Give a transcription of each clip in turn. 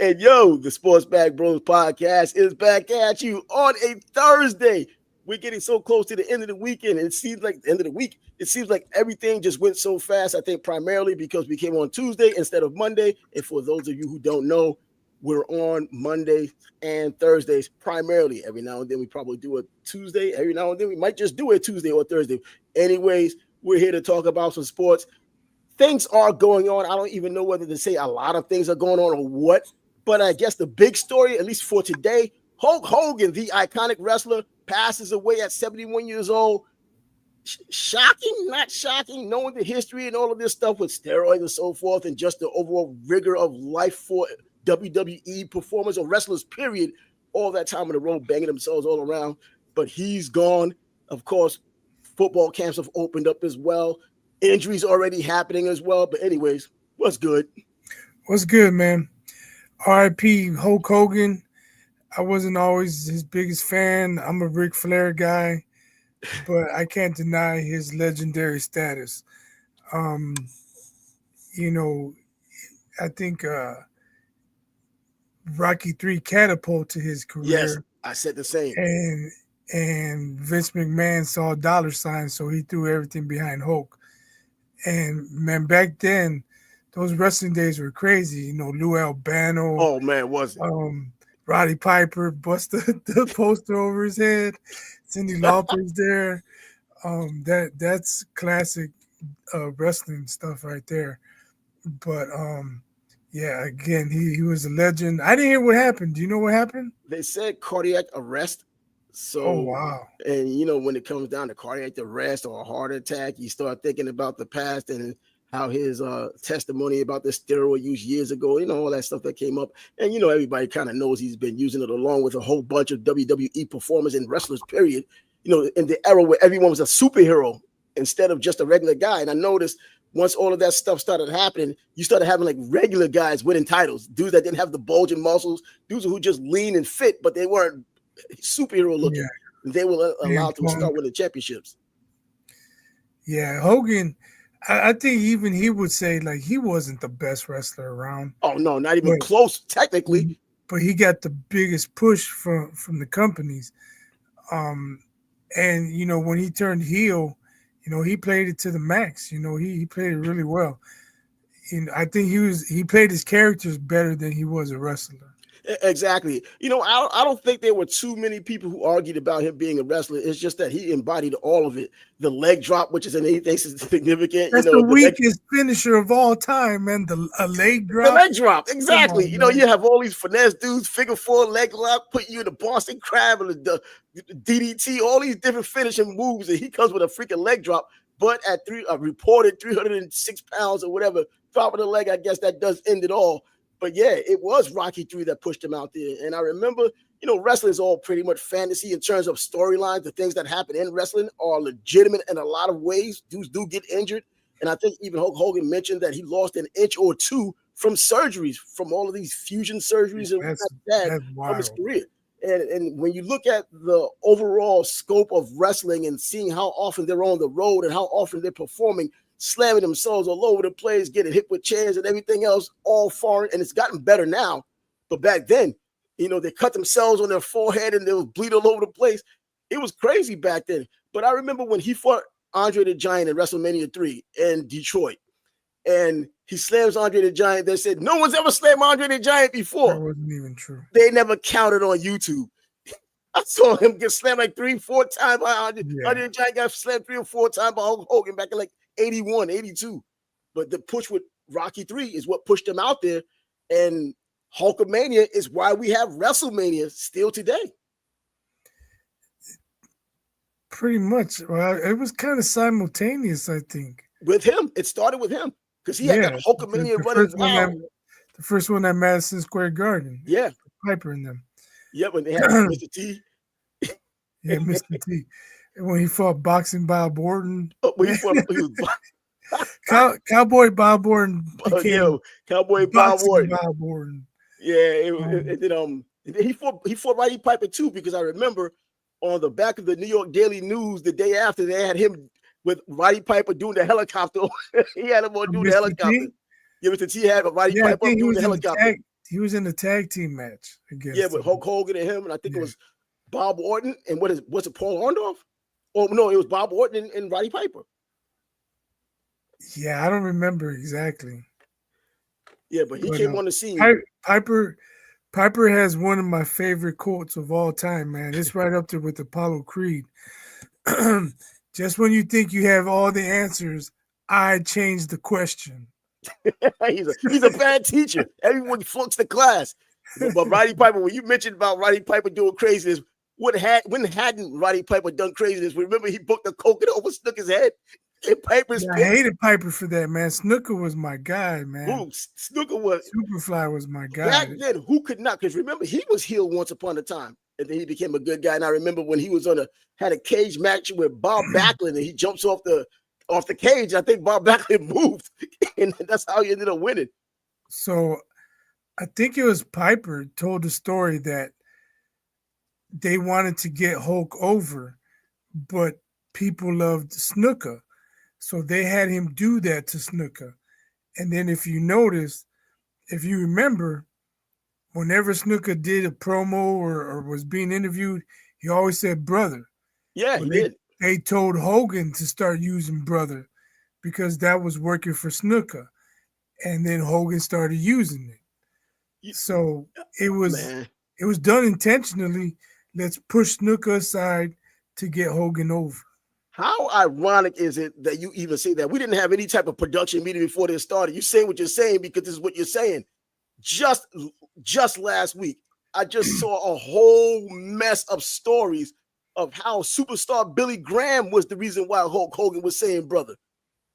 And yo, the Sports Back Bros podcast is back at you on a Thursday. We're getting so close to the end of the weekend. And it seems like the end of the week, it seems like everything just went so fast. I think primarily because we came on Tuesday instead of Monday. And for those of you who don't know, we're on Mondays and Thursdays primarily. Every now and then we probably do a Tuesday. Every now and then we might just do a Tuesday or Thursday. Anyways, we're here to talk about some sports. Things are going on. I don't even know whether to say a lot of things are going on or what. But I guess the big story, at least for today, Hulk Hogan, the iconic wrestler, passes away at 71 years old. Shocking, not shocking, knowing the history and all of this stuff with steroids and so forth, and just the overall rigor of life for WWE performers or wrestlers, period, all that time on the road, banging themselves all around. But he's gone. Of course, football camps have opened up as well. Injuries already happening as well. But anyways, what's good? What's good, man? R.I.P. Hulk Hogan. I wasn't always his biggest fan. I'm a Ric Flair guy, but I can't deny his legendary status. I think Rocky III catapulted his career. Yes, I said the same. And Vince McMahon saw dollar signs, so he threw everything behind Hulk. And man, back then, those wrestling days were crazy. Lou Albano. Oh man, was it? Roddy Piper bust the poster over his head. Cyndi Lauper's there. That's classic wrestling stuff right there. But yeah, again, he was a legend. I didn't hear what happened. Do you know what happened? They said cardiac arrest. So, oh, wow. And when it comes down to cardiac arrest or a heart attack, you start thinking about the past and how his testimony about the steroid use years ago, all that stuff that came up. And, everybody kind of knows he's been using it along with a whole bunch of WWE performers and wrestlers, period, in the era where everyone was a superhero instead of just a regular guy. And I noticed once all of that stuff started happening, you started having like regular guys winning titles, dudes that didn't have the bulging muscles, dudes who just lean and fit, but they weren't superhero looking. Yeah. They were allowed to start winning championships. Yeah, Hogan, I think even he would say like he wasn't the best wrestler around. Oh no, not even close technically. But he got the biggest push from the companies. And when he turned heel, he played it to the max. He played it really well. And I think he played his characters better than he was a wrestler. Exactly. I don't think there were too many people who argued about him being a wrestler. It's just that he embodied all of it. The leg drop, which isn't anything significant. That's the weakest finisher of all time, man. A leg drop. The leg drop, exactly. You have all these finesse dudes, figure four, leg lock, put you in the Boston Crab and the DDT, all these different finishing moves, and he comes with a freaking leg drop. But at reported 306 pounds or whatever, dropping the leg, I guess that does end it all. But yeah, it was Rocky III that pushed him out there. And I remember, wrestling is all pretty much fantasy in terms of storylines. The things that happen in wrestling are legitimate in a lot of ways. Dudes do get injured. And I think even Hulk Hogan mentioned that he lost an inch or two from surgeries, from all of these fusion surgeries and that from his career. And when you look at the overall scope of wrestling and seeing how often they're on the road and how often they're performing, slamming themselves all over the place, getting hit with chairs and everything else, all foreign. And it's gotten better now. But back then, they cut themselves on their forehead and they would bleed all over the place. It was crazy back then. But I remember when he fought Andre the Giant in WrestleMania 3 in Detroit. And he slams Andre the Giant. They said, no one's ever slammed Andre the Giant before. That wasn't even true. They never counted on YouTube. I saw him get slammed like 3-4 times by Andre. Yeah. Andre the Giant got slammed 3 or 4 times by Hulk Hogan back in like 81, 82. But the push with Rocky III is what pushed him out there. And Hulkamania is why we have WrestleMania still today. Pretty much. Well, it was kind of simultaneous, I think. With him. It started with him. Because he had that Hulkamania running wild. The first one at Madison Square Garden. Yeah. Piper in them. Yeah, when they had Mr. T. Yeah, Mr. T. And when he fought Boxing Bob Orton. Oh, when he fought, Cowboy Bob Orton. Cowboy Bob Orton. Bob Orton. Yeah, he fought Roddy Piper too, because I remember on the back of the New York Daily News the day after they had him with Roddy Piper doing the helicopter. He had him on doing the helicopter. Yeah, Mr. T had Roddy Piper doing the helicopter. He was in the tag team match Yeah, against with him. Hulk Hogan and him, and I think it Yeah. was Bob Orton and was it Paul Orndorff? Oh no, it was Bob Orton and Roddy Piper. Yeah, I don't remember exactly. Yeah, but he But came on the scene. Piper has one of my favorite quotes of all time, man. It's right up there with Apollo Creed. Just when you think you have all the answers, I change the question. he's a bad teacher. Everyone flunks the class. But Roddy Piper, when you mentioned about Roddy Piper doing craziness, when hadn't Roddy Piper done craziness? Remember he booked the coconut over Snooker's head in Piper's Yeah, I face. hated Piper for that, man. Snooker was my guy, man. Ooh, Snooker was Superfly was my guy. back then. Who could not? Because remember, he was heel once upon a time, and then he became a good guy. And I remember when he was had a cage match with Bob Backlund, and he jumps off the cage. I think Bob Backlund moved, and that's how he ended up winning. So I think it was Piper told the story that they wanted to get Hulk over, but people loved Snooker. So they had him do that to Snooker. And then if you remember, whenever Snooker did a promo or was being interviewed, he always said brother. Yeah, he did. They told Hogan to start using brother because that was working for Snooker. And then Hogan started using it. So it was done intentionally. Let's push Snooker aside to get Hogan over. How ironic is it that you even say that? We didn't have any type of production meeting before this started. You say what you're saying because this is what you're saying. Just last week, I just saw a whole mess of stories of how superstar Billy Graham was the reason why Hulk Hogan was saying brother,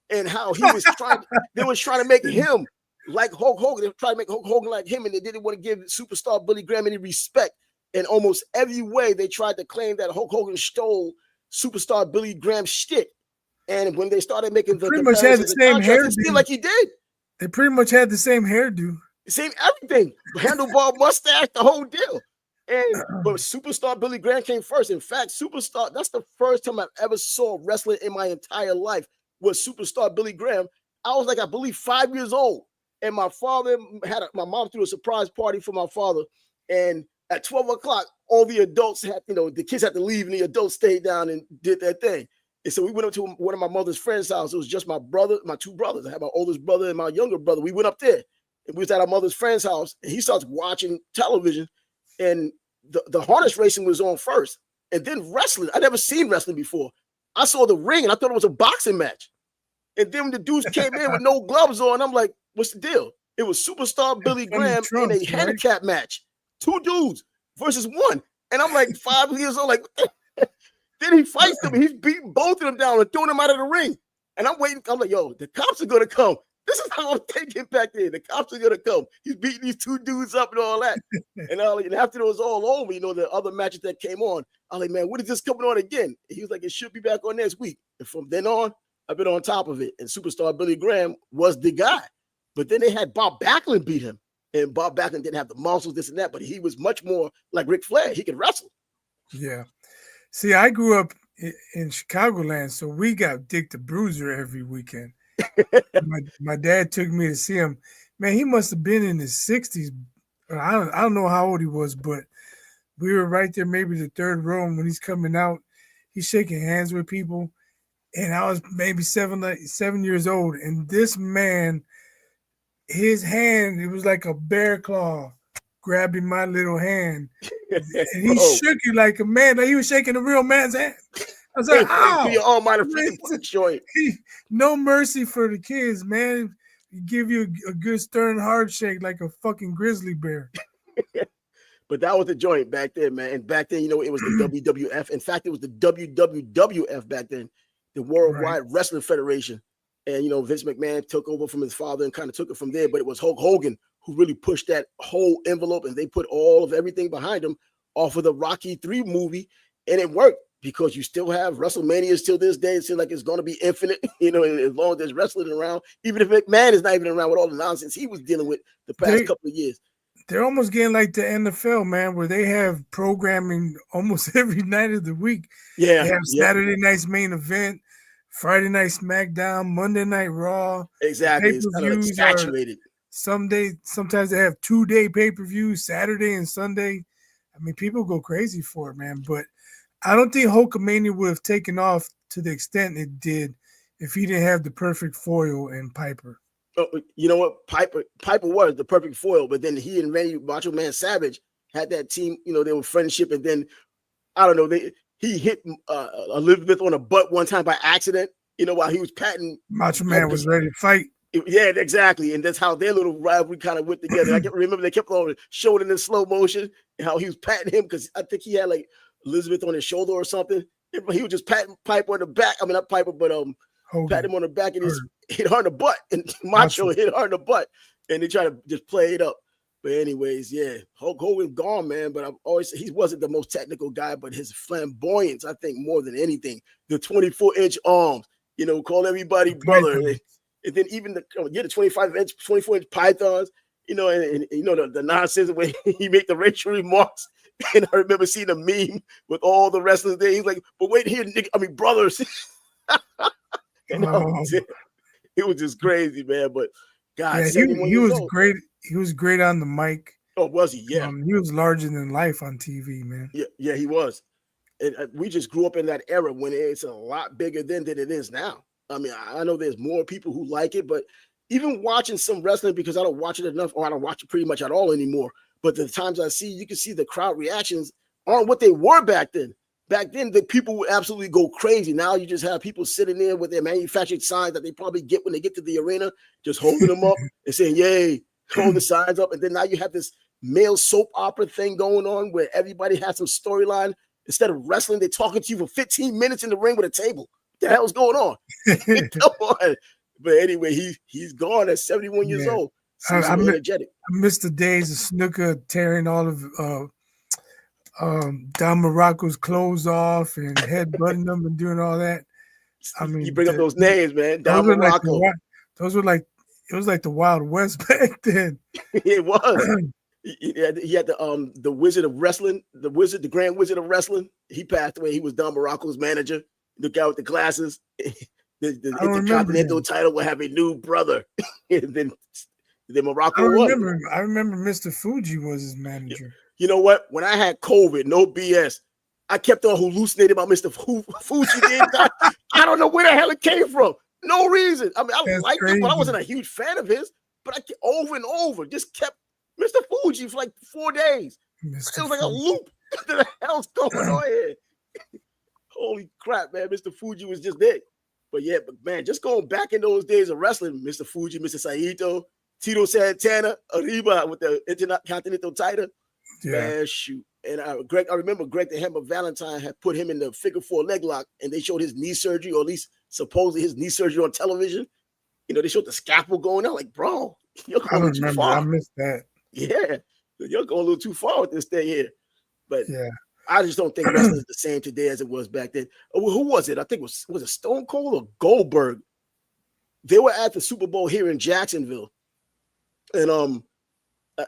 and how he was they was trying to make him like Hulk Hogan. They were trying to make Hulk Hogan like him, and they didn't want to give superstar Billy Graham any respect. In almost every way, they tried to claim that Hulk Hogan stole superstar Billy Graham's shtick. And when they started making the pretty much had the same hairdo, it seemed like he did. They pretty much had the same hairdo, same everything, handlebar mustache, the whole deal. And but superstar Billy Graham came first. In fact, superstar, that's the first time I've ever saw wrestling in my entire life was superstar Billy Graham. I was like, I believe 5 years old. And my father my mom threw a surprise party for my father. And at 12 o'clock, all the adults had, the kids had to leave and the adults stayed down and did their thing. And so we went up to one of my mother's friends' house. It was just my two brothers. I had my oldest brother and my younger brother. We went up there and we was at our mother's friend's house and he starts watching television and the harness racing was on first and then wrestling. I never seen wrestling before. I saw the ring and I thought it was a boxing match. And then when the dudes came in with no gloves on, I'm like, what's the deal? It was superstar Billy Graham in a handicap match. 2 dudes versus 1. And I'm like 5 years old, like, then he fights them. He's beating both of them down and throwing them out of the ring. And I'm waiting. I'm like, yo, the cops are going to come. This is how I'm thinking back then. The cops are going to come. He's beating these 2 dudes up and all that. And after it was all over, the other matches that came on, I'm like, man, what is this coming on again? And he was like, it should be back on next week. And from then on, I've been on top of it. And superstar Billy Graham was the guy. But then they had Bob Backlund beat him. And Bob Backlund didn't have the muscles, this and that, but he was much more like Ric Flair. He could wrestle. Yeah. See, I grew up in Chicagoland, so we got Dick the Bruiser every weekend. my dad took me to see him. Man, he must have been in his 60s. I don't know how old he was, but we were right there, maybe the third row. And when he's coming out, he's shaking hands with people. And I was maybe 7 years old. And this man, his hand, it was like a bear claw grabbing my little hand. And he shook it like a man. Like he was shaking a real man's hand. I was like, "Ow!" Your arm might have freaking joint. No mercy for the kids, man. He give you a good stern hard shake like a fucking grizzly bear. But that was the joint back then, man. And back then, it was the WWF. In fact, it was the WWWF back then, the Worldwide Wrestling Federation. And Vince McMahon took over from his father and kind of took it from there. But it was Hulk Hogan who really pushed that whole envelope, and they put all of everything behind him off of the Rocky 3 movie, and it worked. Because you still have WrestleMania till this day. It seems like it's going to be infinite, as long as there's wrestling around. Even if McMahon is not even around with all the nonsense he was dealing with the past couple of years. They're almost getting like the NFL, man, where they have programming almost every night of the week. Yeah. They have Saturday night's main event, Friday night SmackDown, Monday Night Raw. Exactly. It's kind of like saturated. Sometimes they have 2-day pay-per-views, Saturday and Sunday. I mean, people go crazy for it, man. But I don't think Hulkamania would have taken off to the extent it did if he didn't have the perfect foil in Piper. You know what? Piper was the perfect foil, but then he and Randy Macho Man Savage had that team. You know, they were friendship, and then I don't know. He hit Elizabeth on the butt one time by accident. You know, while he was patting. Macho Man was ready to fight. Yeah, exactly, and that's how their little rivalry kind of went together. I can remember they kept on showing it in slow motion and how he was patting him because I think he had like Elizabeth on his shoulder or something. He was just patting Piper on the back. I mean, not Piper, but Hogan. pat him on the back and he hit her in the butt, and Macho hit her in the butt, and they try to just play it up. But anyways, yeah, Hulk Hogan gone, man. But I've always said he wasn't the most technical guy, but his flamboyance, I think, more than anything, the 24-inch arms, you know, call everybody brother, and then even the 24-inch pythons, you know, and you know the nonsense when he made the racial remarks. And I remember seeing a meme with all the wrestlers there. He's like, "But wait here, nigga, I mean brothers." And it was just crazy, man. But God, yeah, he was great. He was great on the mic. Oh, was he? Yeah, he was larger than life on TV, man. Yeah, he was. And we just grew up in that era when it's a lot bigger then than it is now. I mean, I know there's more people who like it, but even watching some wrestling, because I don't watch it enough, or I don't watch it pretty much at all anymore. But the times I see, you can see the crowd reactions aren't what they were back then. Back then, the people would absolutely go crazy. Now you just have people sitting there with their manufactured signs that they probably get when they get to the arena, just holding them up and saying, "Yay," holding the signs up. And then now you have this male soap opera thing going on where everybody has some storyline. Instead of wrestling, they're talking to you for 15 minutes in the ring with a table. What the hell's going on? Come on. But anyway, he's gone at 71 years old. Energetic. I miss the days of Snooker tearing all of Don Morocco's clothes off and headbutting them and doing all that. I mean, you bring up those names, man. Don Morocco. Those were like, it was like the Wild West back then. It was. He had the Wizard of Wrestling, the Grand Wizard of Wrestling. He passed away. He was Don Morocco's manager. The guy with the glasses. The Intercontinental title will have a new brother. And then Morocco I remember Mr. Fuji was his manager. You know what? When I had COVID, no BS, I kept on hallucinating about Mr. Fuji. I don't know where the hell it came from. No reason. I mean, I liked him, but I wasn't a huge fan of his. But I over and over just kept Mr. Fuji for like 4 days. It was like a loop. What the hell's going on here? Holy crap, man. Mr. Fuji was just there. But man, just going back in those days of wrestling, Mr. Fuji, Mr. Saito, Tito Santana, Arriba with the Intercontinental title. Yeah. Man, shoot. And I remember Greg the Hammer Valentine had put him in the figure 4 leg lock, and they showed his knee surgery, or at least supposedly his knee surgery on television. You know, they showed the scalpel going out. Like, bro, you're going a little too far. I missed that. Yeah, you're going a little too far with this thing here. But yeah, I just don't think wrestling is the same today as it was back then. Who was it? I think was it Stone Cold or Goldberg? They were at the Super Bowl here in Jacksonville, and I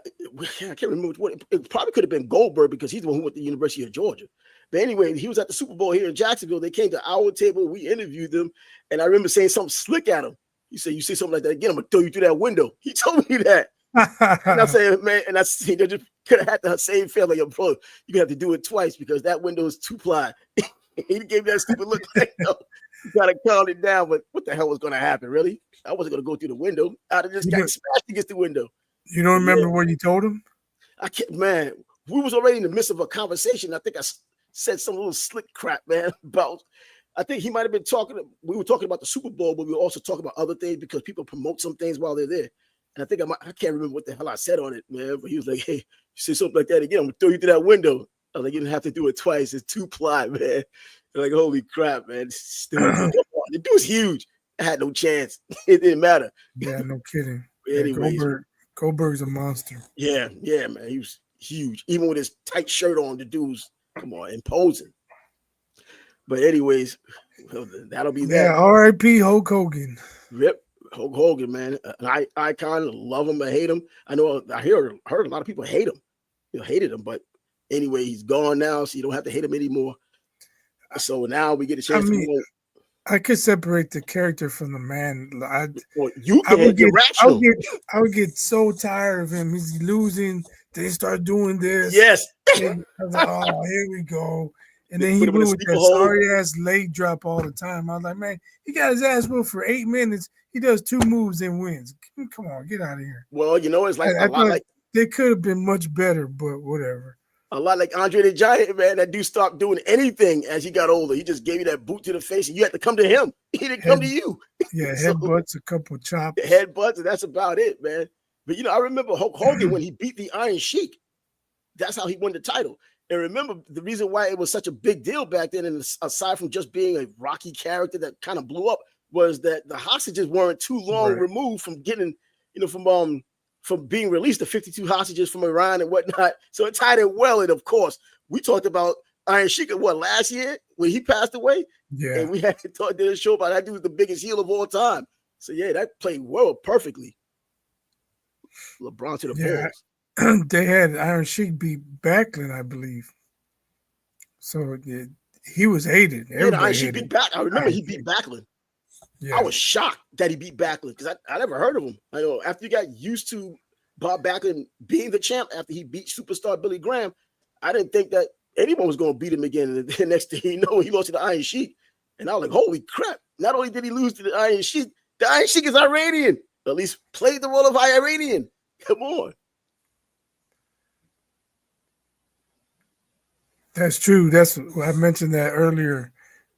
can't remember what. It probably could have been Goldberg because he's the one who went to the University of Georgia. But anyway, he was at the Super Bowl here in Jacksonville. They came to our table. We interviewed them, and I remember saying something slick at him. He said, "You say something like that again, I'm gonna throw you through that window." He told me that. And I said, "Man," and I said, "They just could have had the same feeling, like, bro, you gonna have to do it twice because that window is 2-ply." He gave me that stupid look like, "No, you gotta count it down." But what the hell was gonna happen? Really? I wasn't gonna go through the window. I'd have just got smashed against the window. You don't remember what you told him? I can't, man. We was already in the midst of a conversation. I think I said some little slick crap, man, about. I think he might have been talking. We were talking about the Super Bowl, but we were also talking about other things because people promote some things while they're there. And I think I can't remember what the hell I said on it, man. But he was like, "Hey, you say something like that again, I'm gonna throw you through that window." I was like, "You didn't have to do it twice. It's 2-ply, man." They're like, "Holy crap, man! The dude's huge. I had no chance. It didn't matter." Yeah, no kidding. Anyways, Goldberg's a monster. Yeah, man. He was huge. Even with his tight shirt on, the dude's, come on, imposing. But anyways, that'll be that. Yeah, R.I.P. Hulk Hogan. Rip Hulk Hogan, man. An icon, love him or hate him. I know I heard a lot of people hate him. Hated him, but anyway, he's gone now, so you don't have to hate him anymore. So now we get a chance to I could separate the character from the man. Well, you I can. would You're get, I would rational. get, I would get so tired of him. He's losing. They start doing this. Yes. And I was like, oh, here we go. And They then put he him in a went with sleeper that hold. sorry ass leg drop all the time. I was like, man, he got his ass whooped for 8 minutes. He does 2 moves and wins. Come on, get out of here. Well, you know, it's like I thought they could have been much better, but whatever. a lot like Andre the Giant, man. That dude stopped doing anything as he got older. He just gave you that boot to the face, and you had to come to him. He didn't come to you. Yeah, So, headbutts, a couple chops. headbutts, and that's about it, man. But you know, I remember Hulk Hogan when he beat the Iron Sheik. That's how he won the title. And remember, the reason why it was such a big deal back then, and aside from just being a Rocky character that kind of blew up, was that the hostages weren't too long removed from getting, you know, from being released, the 52 hostages from Iran and whatnot. So it tied in well. And of course, we talked about Iron Sheik last year when he passed away. Yeah. And we had to talk to the show about that dude was the biggest heel of all time. So yeah, that played well perfectly. LeBron to the balls. They had Iron Sheik beat Backlund, I believe. So he was hated. Yeah, Iron Sheik beat Backlund. I remember he beat Backlund. Yeah. I was shocked that he beat Backlund because I never heard of him. I know after you got used to Bob Backlund being the champ after he beat superstar Billy Graham, I didn't think that anyone was going to beat him again. And the next thing you know, he lost to the Iron Sheik. And I was like, holy crap. Not only did he lose to the Iron Sheik is Iranian. At least played the role of Iranian. Come on. That's true. I mentioned that earlier.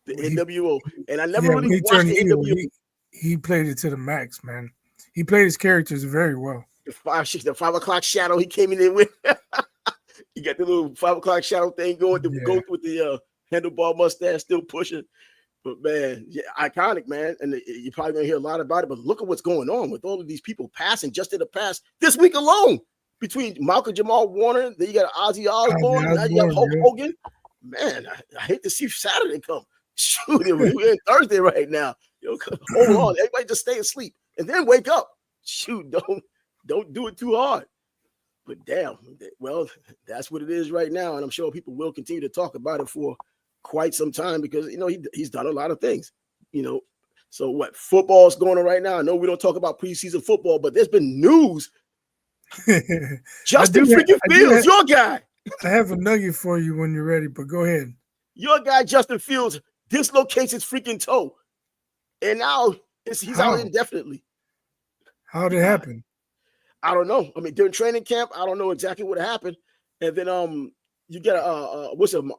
The NWO. And I never really watched the NWO. He played it to the max, man. He played his characters very well. The 5 o'clock shadow he came in there with. He got the little 5 o'clock shadow thing going to go with the handlebar mustache still pushing. But man, yeah, iconic, man. And you're probably gonna hear a lot about it. But look at what's going on with all of these people passing just in the past this week alone. Between Malcolm Jamal Warner, then you got Ozzy Osbourne, now you got Hulk Hogan. Man, I hate to see Saturday come. Shoot, we're in Thursday right now. You know, hold on, everybody just stay asleep and then wake up. Shoot, don't do it too hard. But damn, well, that's what it is right now, and I'm sure people will continue to talk about it for quite some time because you know he's done a lot of things. You know, so what football's going on right now? I know we don't talk about preseason football, but there's been news. Justin freaking Fields, your guy. I have a nugget for you when you're ready, but go ahead. Your guy, Justin Fields, dislocates his freaking toe. And now he's out indefinitely. How did it happen? I don't know. I mean, during training camp, I don't know exactly what happened. And then you get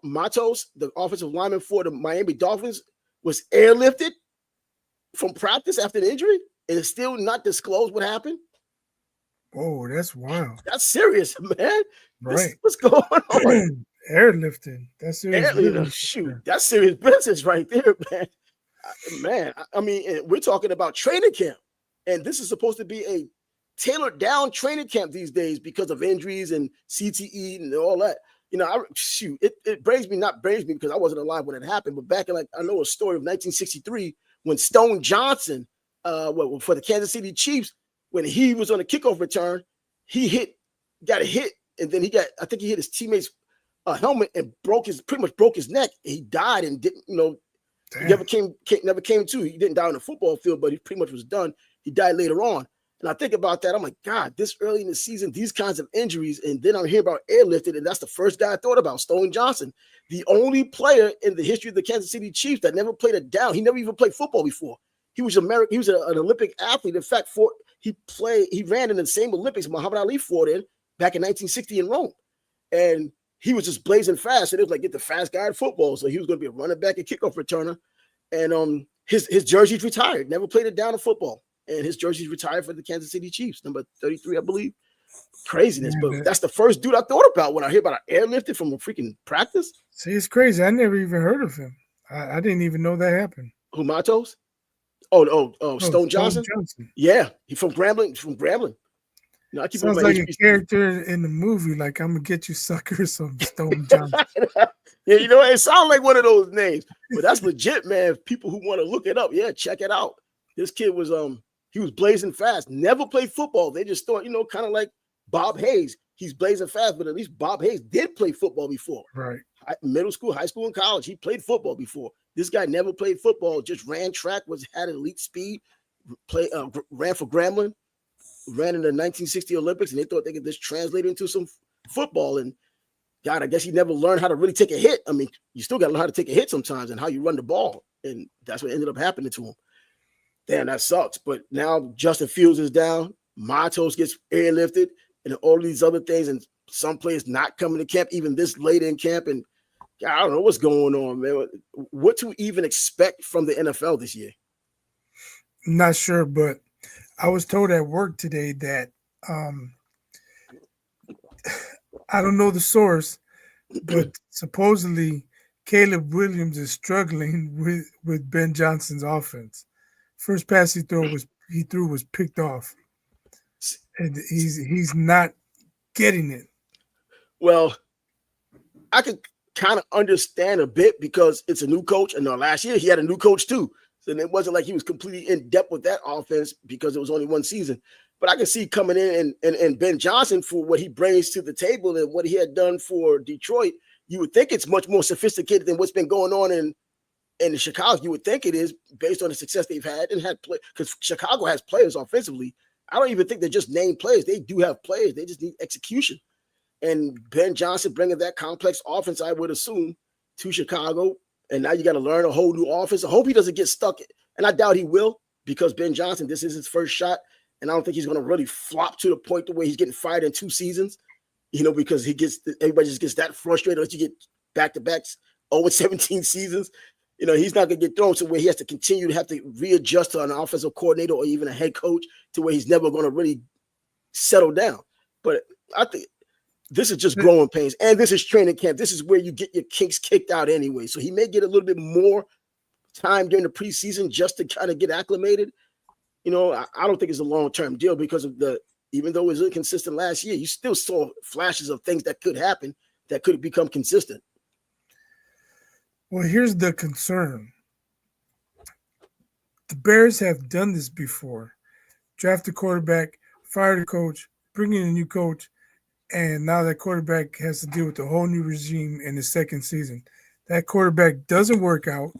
Matos, the offensive lineman for the Miami Dolphins, was airlifted from practice after the injury. And it's still not disclosed what happened. Oh, that's wild. That's serious, man. Right. What's going on? Airlifting. That's serious. Shoot, that's serious business right there, man. Man, I mean, we're talking about training camp. And this is supposed to be a tailored down training camp these days because of injuries and CTE and all that. You know, it brings me because I wasn't alive when it happened, but back in I know a story of 1963 when Stone Johnson, for the Kansas City Chiefs, when he was on a kickoff return, he got a hit, and then I think he hit his teammate's helmet and pretty much broke his neck. He died and didn't, never came to. He didn't die on the football field, but he pretty much was done. He died later on. And I think about that. I'm like, God, this early in the season, these kinds of injuries, and then I'm hearing about airlifted, and that's the first guy I thought about, Stone Johnson, the only player in the history of the Kansas City Chiefs that never played it down. He never even played football before. He was American. He was an Olympic athlete. In fact, he ran in the same Olympics Muhammad Ali fought in back in 1960 in Rome. And he was just blazing fast. And it was like, get the fast guy in football. So he was going to be a running back and kickoff returner. And his jersey's retired. Never played it down in football. And his jersey's retired for the Kansas City Chiefs, number 33, I believe. Craziness. But that's the first dude I thought about when I hear about an airlifted from a freaking practice. See, it's crazy. I never even heard of him. I didn't even know that happened. Who, Matos? Stone Johnson? Yeah, he's from Grambling. I keep sounds like a character in the movie, like I'm gonna get you sucker some Stone Johnson. Yeah, it sounds like one of those names, but that's legit, man. People who want to look it up, yeah, check it out. This kid was he was blazing fast. Never played football. They just thought, kind of like Bob Hayes. He's blazing fast, but at least Bob Hayes did play football before. Right. Middle school, high school, and college. He played football before. This guy never played football, just ran track, had elite speed, ran for Grambling, ran in the 1960 Olympics, and they thought they could just translate into some football. And God, I guess he never learned how to really take a hit. I mean, you still got to learn how to take a hit sometimes and how you run the ball. And that's what ended up happening to him. Damn, that sucks. But now Justin Fields is down. Matos gets airlifted and all these other things. And some players not coming to camp even this late in camp. And God, I don't know what's going on, man. What to even expect from the NFL this year? Not sure, but I was told at work today that I don't know the source, but supposedly Caleb Williams is struggling with Ben Johnson's offense. First pass he threw was picked off, and he's not getting it. Well, I could kind of understand a bit because it's a new coach, and last year he had a new coach too. So it wasn't like he was completely in depth with that offense because it was only one season. But I can see coming in and Ben Johnson for what he brings to the table and what he had done for Detroit. You would think it's much more sophisticated than what's been going on in Chicago. You would think it is based on the success they've had and had play because Chicago has players offensively. I don't even think they're just named players. They do have players. They just need execution. And Ben Johnson bringing that complex offense, I would assume, to Chicago. And now you got to learn a whole new offense. I hope he doesn't get stuck. And I doubt he will because Ben Johnson, this is his first shot. And I don't think he's going to really flop to the point to where he's getting fired in 2 seasons, because everybody just gets that frustrated once you get back-to-backs 0-17 seasons. He's not going to get thrown to where he has to continue to have to readjust to an offensive coordinator or even a head coach to where he's never going to really settle down. But I think this is just growing pains, and this is training camp. This is where you get your kinks kicked out anyway. So he may get a little bit more time during the preseason just to kind of get acclimated. I don't think it's a long-term deal because of even though it was inconsistent last year, you still saw flashes of things that could happen that could become consistent. Well, here's the concern. The Bears have done this before. Draft a quarterback, fire the coach, bring in a new coach, and now that quarterback has to deal with a whole new regime in the second season. That quarterback doesn't work out,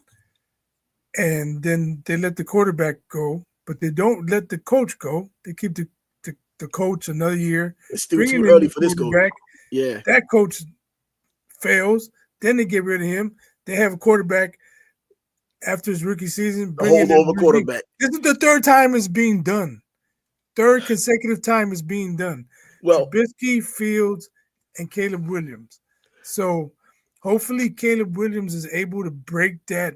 and then they let the quarterback go, but they don't let the coach go. They keep the coach another year. It's still too early for this quarterback. Yeah. That coach fails. Then they get rid of him. They have a quarterback after his rookie season. A holdover quarterback. This is the third time it's being done. Third consecutive time it's being done. Well, Trubisky, Fields, and Caleb Williams. So hopefully Caleb Williams is able to break that.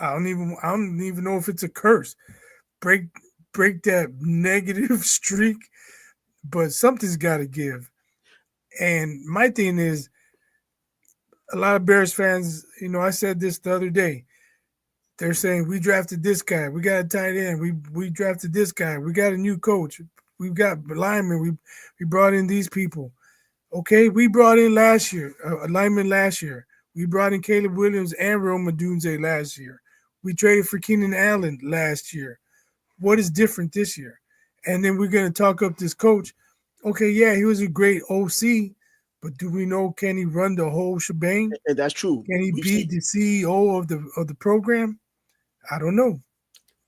I don't even know if it's a curse. Break that negative streak, but something's got to give. And my thing is, a lot of Bears fans, I said this the other day. They're saying we drafted this guy, we got a tight end, we drafted this guy, we got a new coach, we've got linemen, we brought in these people. Okay, we brought in last year a lineman last year. We brought in Caleb Williams and Rome Odunze last year. We traded for Keenan Allen last year. What is different this year? And then we're going to talk up this coach. Okay, yeah, he was a great OC, but do we know, can he run the whole shebang? And that's true. Can he be the CEO of the program? I don't know.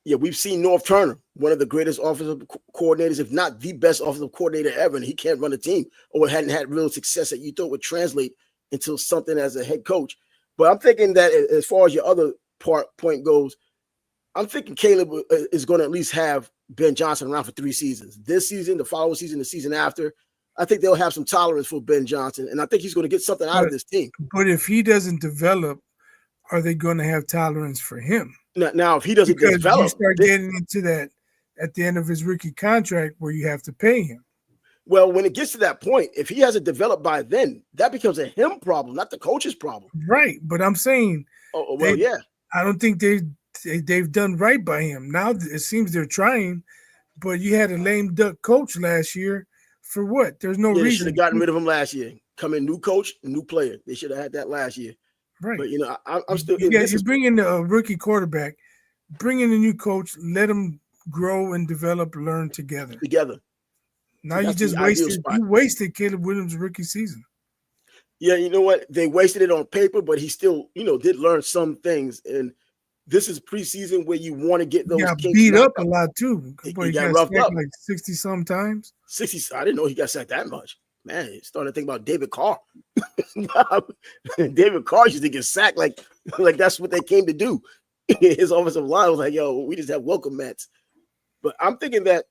Yeah, we've seen North Turner, one of the greatest offensive coordinators, if not the best offensive coordinator ever, and he can't run a team or hadn't had real success that you thought would translate into something as a head coach. But I'm thinking that as far as your other point goes, I'm thinking Caleb is going to at least have Ben Johnson around for 3 seasons. This season, the following season, the season after. I think they'll have some tolerance for Ben Johnson, and I think he's going to get something out of this team. But if he doesn't develop, are they going to have tolerance for him? Now, if he doesn't develop, you start getting into that at the end of his rookie contract where you have to pay him. Well, when it gets to that point, if he hasn't developed by then, that becomes a him problem, not the coach's problem. Right, but I'm saying, yeah, I don't think they've done right by him. Now it seems they're trying, but you had a lame duck coach last year. For what? There's no reason. They should have gotten rid of him last year. Come in, new coach, new player. They should have had that last year. Right. But, I'm still. Yeah, you bring in a rookie quarterback, bring in a new coach, let them grow and develop, learn together. Now you just wasted Caleb Williams' rookie season. Yeah, you know what? They wasted it on paper, but he still, did learn some things. And this is preseason where you want to get He those got kinks beat up knocked a out. lot too. Boy, He he got got roughed sacked up. like 60 sometimes. 60. I didn't know he got sacked that much. Man, starting to think about David Carr. David Carr used to get sacked like that's what they came to do. His offensive line was like, yo, we just have welcome mats. But I'm thinking that,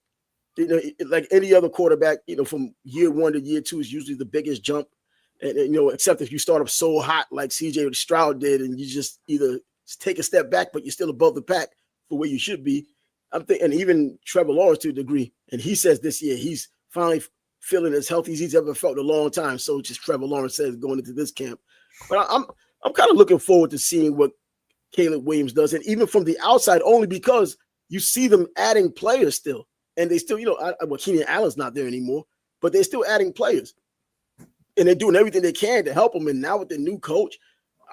like any other quarterback, from year 1 to year 2 is usually the biggest jump. And except if you start up so hot like CJ Stroud did, and you just either take a step back, but you're still above the pack for where you should be. I'm thinking, and even Trevor Lawrence to a degree, and he says this year he's finally feeling as healthy as he's ever felt in a long time. So just Trevor Lawrence says going into this camp. But I'm kind of looking forward to seeing what Caleb Williams does, and even from the outside, only because you see them adding players still, and they still, Keenan Allen's not there anymore, but they're still adding players, and they're doing everything they can to help them. And now with the new coach,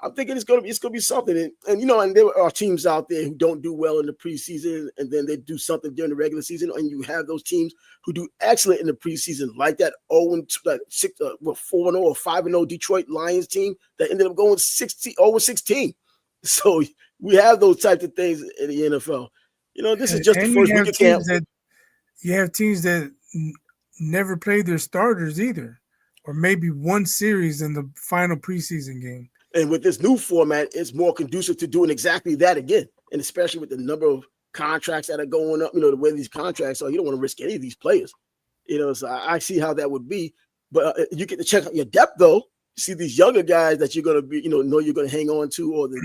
I'm thinking it's gonna be something. And there are teams out there who don't do well in the preseason, and then they do something during the regular season, and you have those teams who do excellent in the preseason, like that 4-0 or 5-0 Detroit Lions team that ended up going 0-16. So we have those types of things in the NFL. This is just the first week of camp. You have teams that never played their starters either, or maybe one series in the final preseason game. And with this new format, it's more conducive to doing exactly that again. And especially with the number of contracts that are going up, the way these contracts are, you don't want to risk any of these players. So I see how that would be. But you get to check out your depth, though. See these younger guys that you're going to be, know you're going to hang on to, or the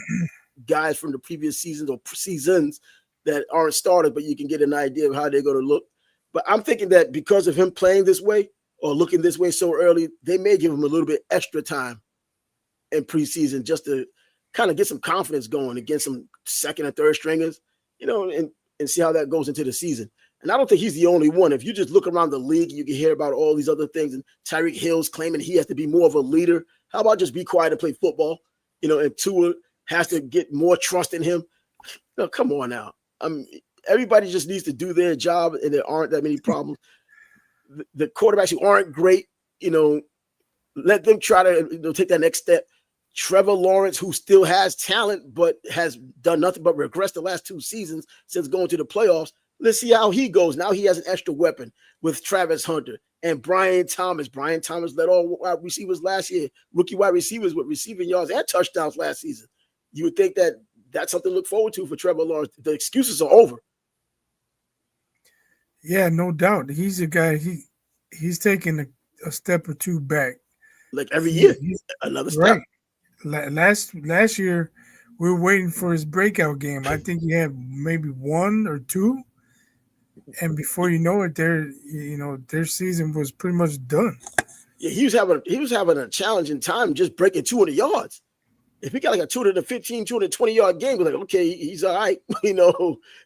guys from the previous seasons or seasons that aren't started, but you can get an idea of how they're going to look. But I'm thinking that because of him playing this way or looking this way so early, they may give him a little bit extra time in preseason just to kind of get some confidence going against some second and third stringers, and see how that goes into the season. And I don't think he's the only one. If you just look around the league, you can hear about all these other things. And Tyreek Hill's claiming he has to be more of a leader. How about just be quiet and play football? And Tua has to get more trust in him. No, come on now. Everybody just needs to do their job, and there aren't that many problems. The quarterbacks who aren't great, let them try to take that next step. Trevor Lawrence, who still has talent, but has done nothing but regress the last 2 seasons since going to the playoffs. Let's see how he goes. Now he has an extra weapon with Travis Hunter and Brian Thomas. Brian Thomas led all wide receivers last year, rookie wide receivers with receiving yards and touchdowns last season. You would think that that's something to look forward to for Trevor Lawrence. The excuses are over. Yeah, no doubt. He's a guy, he's taking a step or two back. Like every year, another step. Right. Last year, we were waiting for his breakout game. I think he had maybe 1 or 2. And before you know it, their season was pretty much done. Yeah, he was having a challenging time just breaking 200 yards. If he got like a 215, 220-yard game, we're like, okay, he's all right,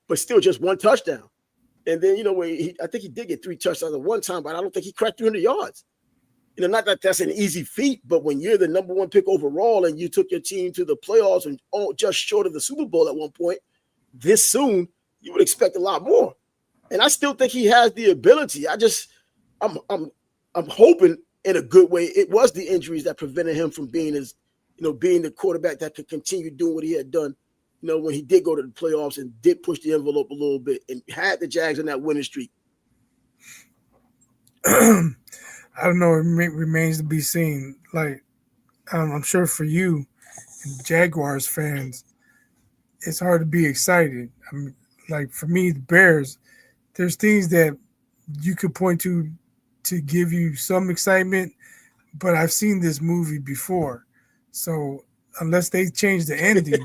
but still just 1 touchdown. And then, I think he did get 3 touchdowns at one time, but I don't think he cracked 300 yards. Not that that's an easy feat, but when you're the number 1 pick overall and you took your team to the playoffs and just short of the Super Bowl at one point, this soon, you would expect a lot more. And I still think he has the ability. I'm hoping in a good way. It was the injuries that prevented him from being being the quarterback that could continue doing what he had done, when he did go to the playoffs and did push the envelope a little bit and had the Jags on that winning streak. I don't know. It remains to be seen. Like, I'm sure for you, Jaguars fans, it's hard to be excited. I mean, like for me, the Bears, there's things that you could point to give you some excitement, but I've seen this movie before, so unless they change the ending,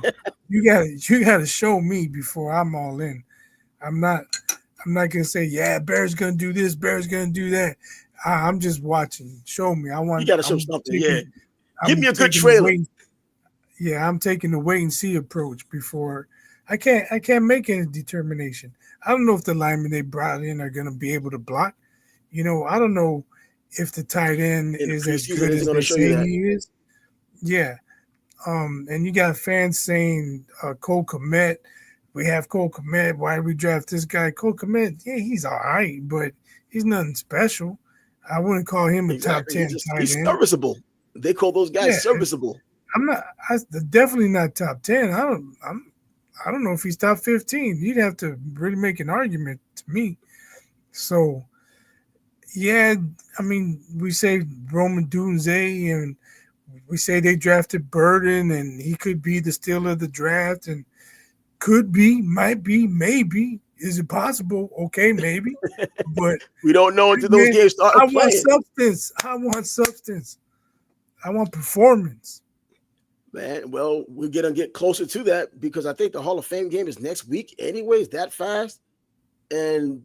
you gotta show me before I'm all in. I'm not gonna say, yeah, Bears gonna do this, Bears gonna do that. I'm just watching. Show me. You gotta show something. Give me a good trailer. I'm taking the wait and see approach before. I can't make any determination. I don't know if the linemen they brought in are gonna be able to block. I don't know if the tight end is as good as they say he is. Yeah. And you got fans saying Cole Kmet. We have Cole Kmet. Why did we draft this guy? Cole Kmet, yeah, he's all right, but he's nothing special. I wouldn't call him a top 10 tight end. He's serviceable. They call those guys serviceable. Definitely not top 10. I don't know if he's top 15. You'd have to really make an argument to me. So, yeah, I mean, we say Roman Dunze, and we say they drafted Burden, and he could be the steal of the draft, and could be, might be, maybe. Is it possible? Okay, maybe. But we don't know until those games start playing. Want substance. I want substance. I want performance. Man, well, we're going to get closer to that because I think the Hall of Fame game is next week anyways, that fast. And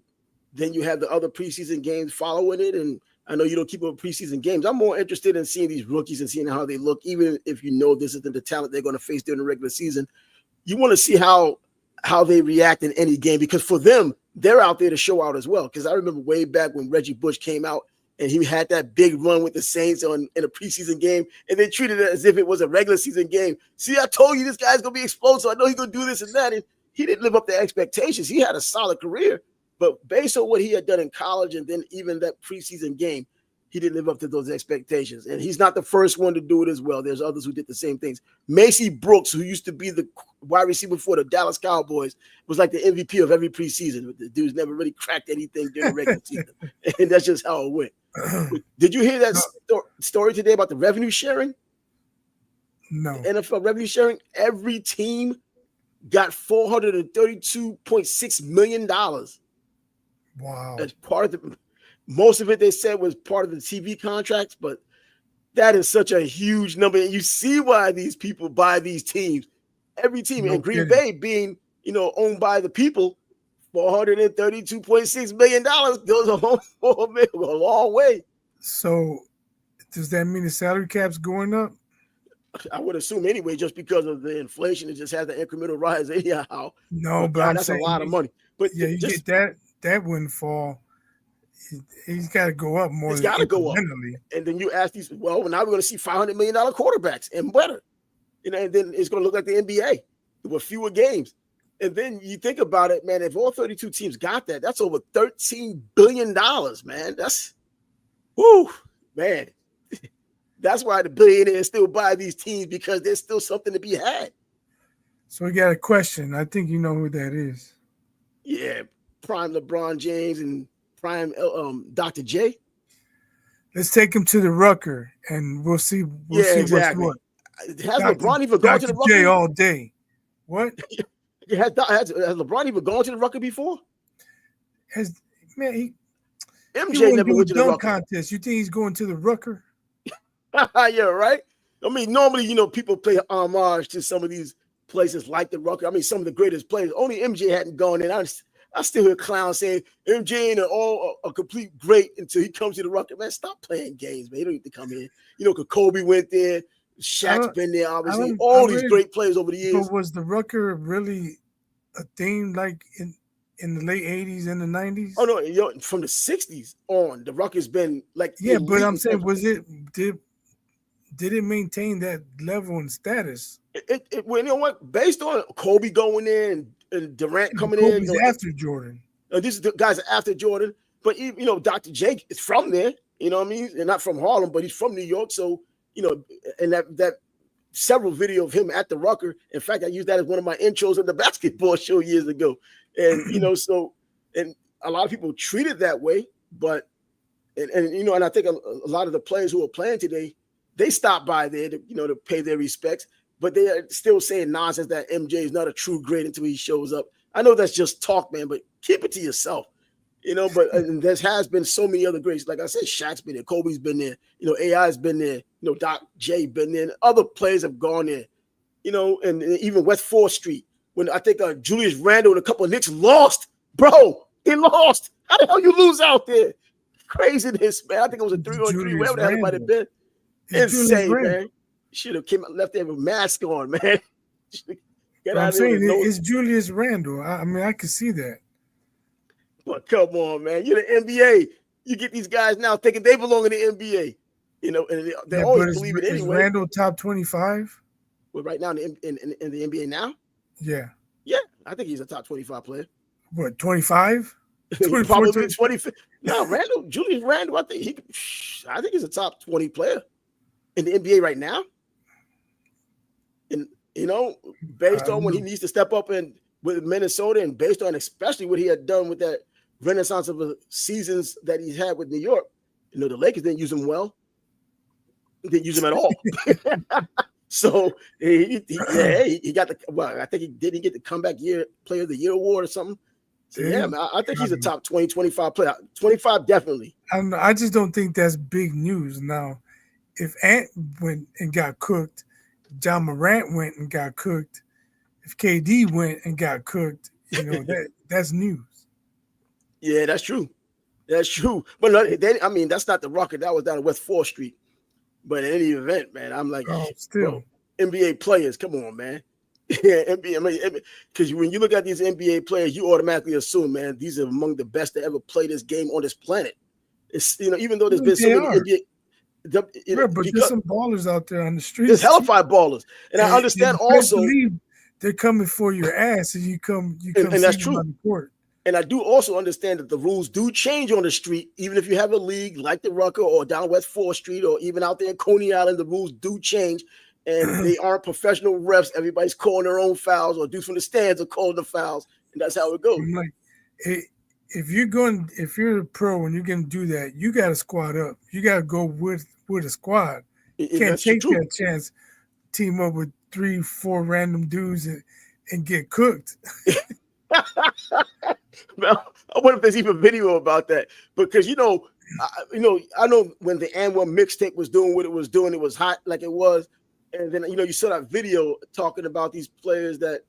then you have the other preseason games following it. And I know you don't keep up with preseason games. I'm more interested in seeing these rookies and seeing how they look, even if you know this isn't the talent they're going to face during the regular season. You want to see how they react in any game because for them, they're out there to show out as well. Because I remember way back when Reggie Bush came out, and he had that big run with the Saints in a preseason game, and they treated it as if it was a regular season game. See, I told you this guy's going to be explosive. I know he's going to do this and that. And he didn't live up to expectations. He had a solid career, but based on what he had done in college and then even that preseason game, he didn't live up to those expectations. And he's not the first one to do it as well. There's others who did the same things. Macy Brooks, who used to be the wide receiver for the Dallas Cowboys, was like the MVP of every preseason. The dude's never really cracked anything during the regular season. And that's just how it went. Did you hear that story today about the revenue sharing? No. The NFL revenue sharing, every team got $432.6 million. Wow. As part of most of it they said was part of the TV contracts, but that is such a huge number. And you see why these people buy these teams. Every team, and Green Bay being, owned by the people, $432.6 million goes a long way. So does that mean the salary cap's going up? I would assume anyway, just because of the inflation, it just has the incremental rise anyhow. No, but that's a lot of money. But yeah, you get that windfall. He's got to go up more. He's got to go up. And then you ask these, well, now we're going to see $500 million quarterbacks and better. And then it's going to look like the NBA with fewer games. And then you think about it, man, if all 32 teams got that, that's over $13 billion, man. Man. That's why the billionaires still buy these teams, because there's still something to be had. So we got a question. I think you know who that is. Yeah, prime LeBron James and prime Dr. J. Let's take him to the Rucker, and we'll see. Exactly. What's what. Has LeBron even gone to the Rucker? J all day. What? Has LeBron even gone to the Rucker before? MJ never went to the Rucker contest. You think he's going to the Rucker? Yeah, right. I mean, normally, people pay homage to some of these places like the Rucker. I mean, some of the greatest players. Only MJ hadn't gone in. I still hear clowns saying MJ ain't a complete great until he comes to the Rucker. Man, stop playing games, man. You don't need to come in. Because Kobe went there. Shaq's been there, obviously. All these great players over the years. But was the Rucker really a thing like in the late 80s and the 90s? Oh, no. From the 60s on, the Rucker's been like... Yeah, but I'm saying, did it maintain that level and status? Well, you know what? Based on Kobe going in and Durant coming in. Kobe's after Jordan. These guys are after Jordan. But, Dr. J is from there. You know what I mean? And not from Harlem, but he's from New York. So, and that several video of him at the Rucker. In fact, I used that as one of my intros on the basketball show years ago. And, and a lot of people treat it that way. But, and I think a lot of the players who are playing today, they stop by there to pay their respects, but they are still saying nonsense that MJ is not a true great until he shows up. I know that's just talk, man, but keep it to yourself, but there has been so many other greats. Like I said, Shaq's been there, Kobe's been there, AI's been there, Doc J been there, and other players have gone there, and even West 4th Street, when I think Julius Randle and a couple of Knicks lost, bro, they lost. How the hell you lose out there? Craziness, man. I think it was a 3-on-3, wherever the hell it might have been. Insane, man. Should have left there with a mask on, man. I'm saying it's Julius Randle. I mean, I can see that. But come on, man. You're the NBA. You get these guys now thinking they belong in the NBA. And they always believe it anyway. Is Randle top 25? Well, right now in the NBA now? Yeah. Yeah, I think he's a top 25 player. What, 25? Probably 25. No, Julius Randle, I think he's a top 20 player. in the NBA right now. And based on when he needs to step up and with Minnesota, and based on especially what he had done with that renaissance of the seasons that he's had with New York, the Lakers didn't use him well. They didn't use him at all. So he got I think he didn't get the comeback player of the year award or something. So yeah, man, I think he's a top 20, 25 player. 25 definitely. I just don't think that's big news. Now, if Ant went and got cooked, John Morant went and got cooked, if KD went and got cooked, that's news. Yeah, that's true. That's true. But that's not the Rocket. That was down at West 4th Street. But in any event, man, I'm like, still NBA players, come on, man. Yeah, NBA, because when you look at these NBA players, you automatically assume, man, these are among the best to ever play this game on this planet. It's even though there's been so many NBA. But there's some ballers out there on the street. There's hellified ballers, and I understand also they're coming for your ass, and you come and that's true. On the court. And I do also understand that the rules do change on the street, even if you have a league like the Rucker or down West 4th Street or even out there in Coney Island, the rules do change, and they aren't professional refs. Everybody's calling their own fouls, or dudes from the stands are calling the fouls, and that's how it goes. I'm like, if you're a pro and you're going to do that, you got to squad up. You got to go with a squad. You can't take that chance, team up with 3-4 random dudes and get cooked. Well, I wonder if there's even video about that, because I know when the And One mixtape was doing what it was doing, it was hot like it was, and then you saw that video talking about these players that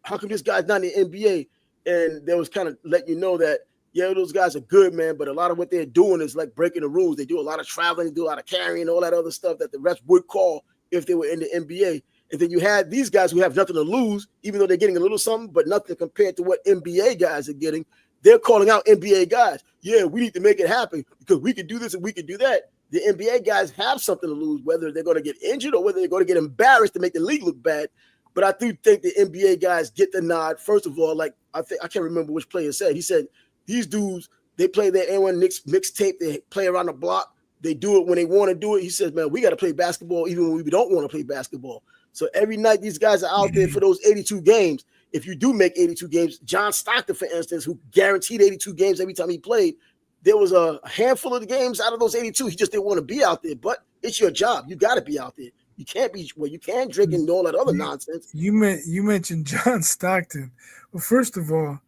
how come this guy's not in the NBA, and they was kind of letting you know that those guys are good, man, but a lot of what they're doing is like breaking the rules. They do a lot of traveling, they do a lot of carrying, all that other stuff that the refs would call if they were in the NBA. And then you had these guys who have nothing to lose, even though they're getting a little something, but nothing compared to what NBA guys are getting. They're calling out NBA guys. Yeah, we need to make it happen because we can do this and we can do that. The NBA guys have something to lose, whether they're going to get injured or whether they're going to get embarrassed to make the league look bad. But I do think the NBA guys get the nod. First of all, like I can't remember which player said. He said these dudes, they play their N1 mixtape. They play around the block. They do it when they want to do it. He says, man, we got to play basketball even when we don't want to play basketball. So every night these guys are out there for those 82 games. If you do make 82 games, John Stockton, for instance, who guaranteed 82 games every time he played, there was a handful of the games out of those 82. He just didn't want to be out there. But it's your job. You got to be out there. You can't be you can't drink and all that other nonsense. You mentioned John Stockton. Well, first of all,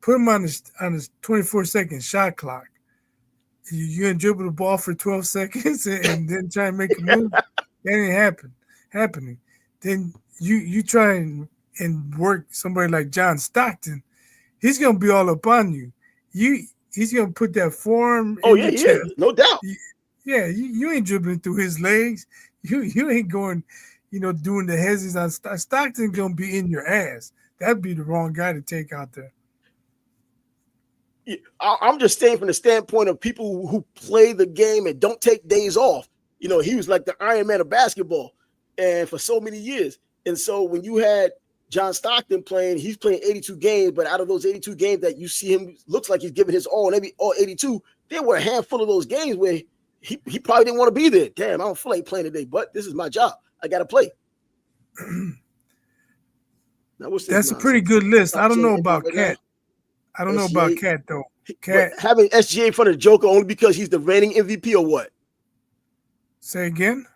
put him on his 24-second shot clock. You gonna dribble the ball for 12 seconds and then try and make a move? That ain't happening. Then you try and work somebody like John Stockton, he's gonna be all up on you. He's gonna put that forearm. Oh yeah, he is, no doubt. You ain't dribbling through his legs. You ain't going, doing the hezzies on Stockton. Gonna be in your ass. That'd be the wrong guy to take out there. I'm just saying from the standpoint of people who play the game and don't take days off. He was like the Iron Man of basketball. And for so many years. And so when you had John Stockton playing, he's playing 82 games, but out of those 82 games that you see him, looks like he's giving his all, and all 82, there were a handful of those games where he probably didn't want to be there. Damn, I don't feel like playing today, but this is my job. I got to play. Now, that's a pretty good list. I don't know about Cat. I don't know about Cat, though. Cat having SGA in front of Joker only because he's the reigning MVP or what? Say again?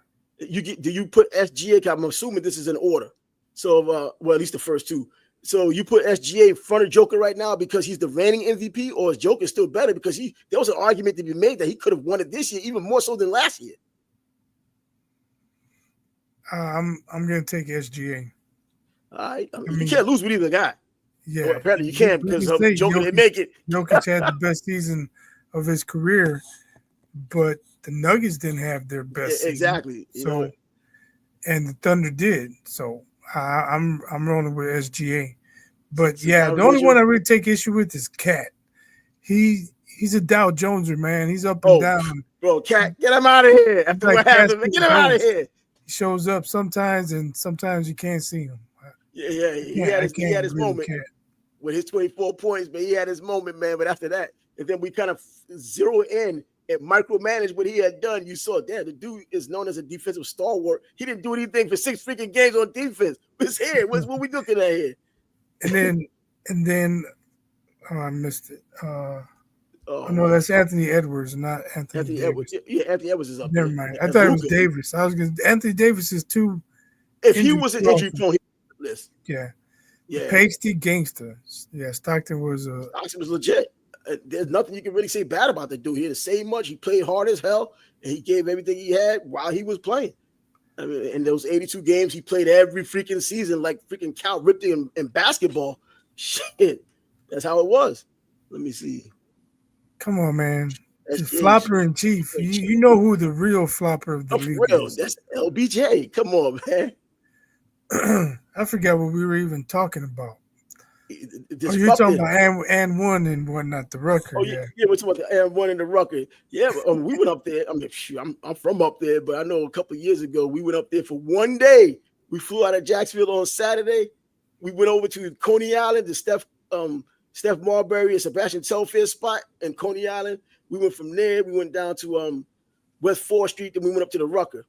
Do you put SGA? I'm assuming this is in order. So, well, at least the first two. So you put SGA in front of Joker right now because he's the reigning MVP, or is Joker still better because there was an argument to be made that he could have won it this year, even more so than last year. I'm gonna take SGA. All right, you can't lose with either guy. Yeah, well, apparently you can't because Joker didn't make it. Jokic had the best season of his career, but the Nuggets didn't have their best exactly. So, and the Thunder did. So I'm rolling with SGA. But yeah, the only one I really take issue with is Cat. He's a Dow Joneser, man. He's up and down. Bro, Cat, get him out of here. After what happened, get him out of here. He shows up sometimes, and sometimes you can't see him. Yeah. He had his moment with his 24 points, but he had his moment, man. But after that, and then we kind of zero in and micromanage what he had done, you saw, damn, the dude is known as a defensive stalwart. He didn't do anything for 6 freaking games on defense. What's here? What we looking at here? And then oh, I missed it. No, that's Anthony Edwards, not Anthony Davis. Edwards. Yeah, Anthony Edwards is up Never there. mind. I thought it was Davis. Anthony Davis is too. If he was an injury prone, he would list. Yeah. Pasty gangster. Yeah, Stockton was legit. There's nothing you can really say bad about the dude. He didn't say much. He played hard as hell, and he gave everything he had while he was playing. I mean, in those 82 games, he played every freaking season like freaking Cal Ripken in basketball. Shit, that's how it was. Let me see. Come on, man. Flopper in chief. You know who the real flopper of the league is. That's LBJ. Come on, man. I forgot what we were even talking about. You're talking about and one and whatnot, the Rucker. Oh, yeah, we're talking about the and one and the Rucker. Yeah, we went up there. I mean, shoot, I'm from up there, but I know a couple of years ago we went up there for one day. We flew out of Jacksonville on Saturday. We went over to Coney Island, the Steph Marbury and Sebastian Telfair spot in Coney Island. We went from there. We went down to West 4th Street, then we went up to the Rucker.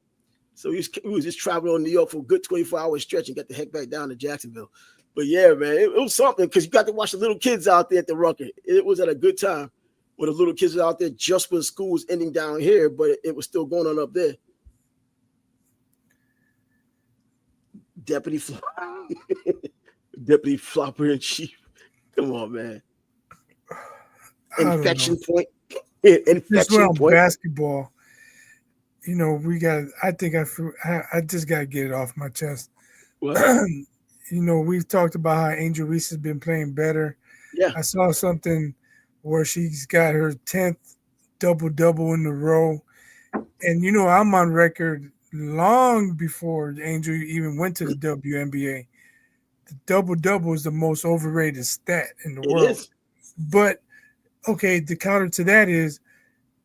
So we was just traveling on New York for a good 24-hour stretch and got the heck back down to Jacksonville. But yeah, man, it was something because you got to watch the little kids out there at the Rucker. It was at a good time when the little kids were out there just when school was ending down here, but it was still going on up there. Deputy Flopper in Chief. Come on, man. Infection point. Infection point. Basketball. You know, I just got to get it off my chest. You know, we've talked about how Angel Reese has been playing better. Yeah. I saw something where she's got her 10th double-double in a row. And, you know, I'm on record long before Angel even went to the WNBA. The double-double is the most overrated stat in the world. Is. But, okay, the counter to that is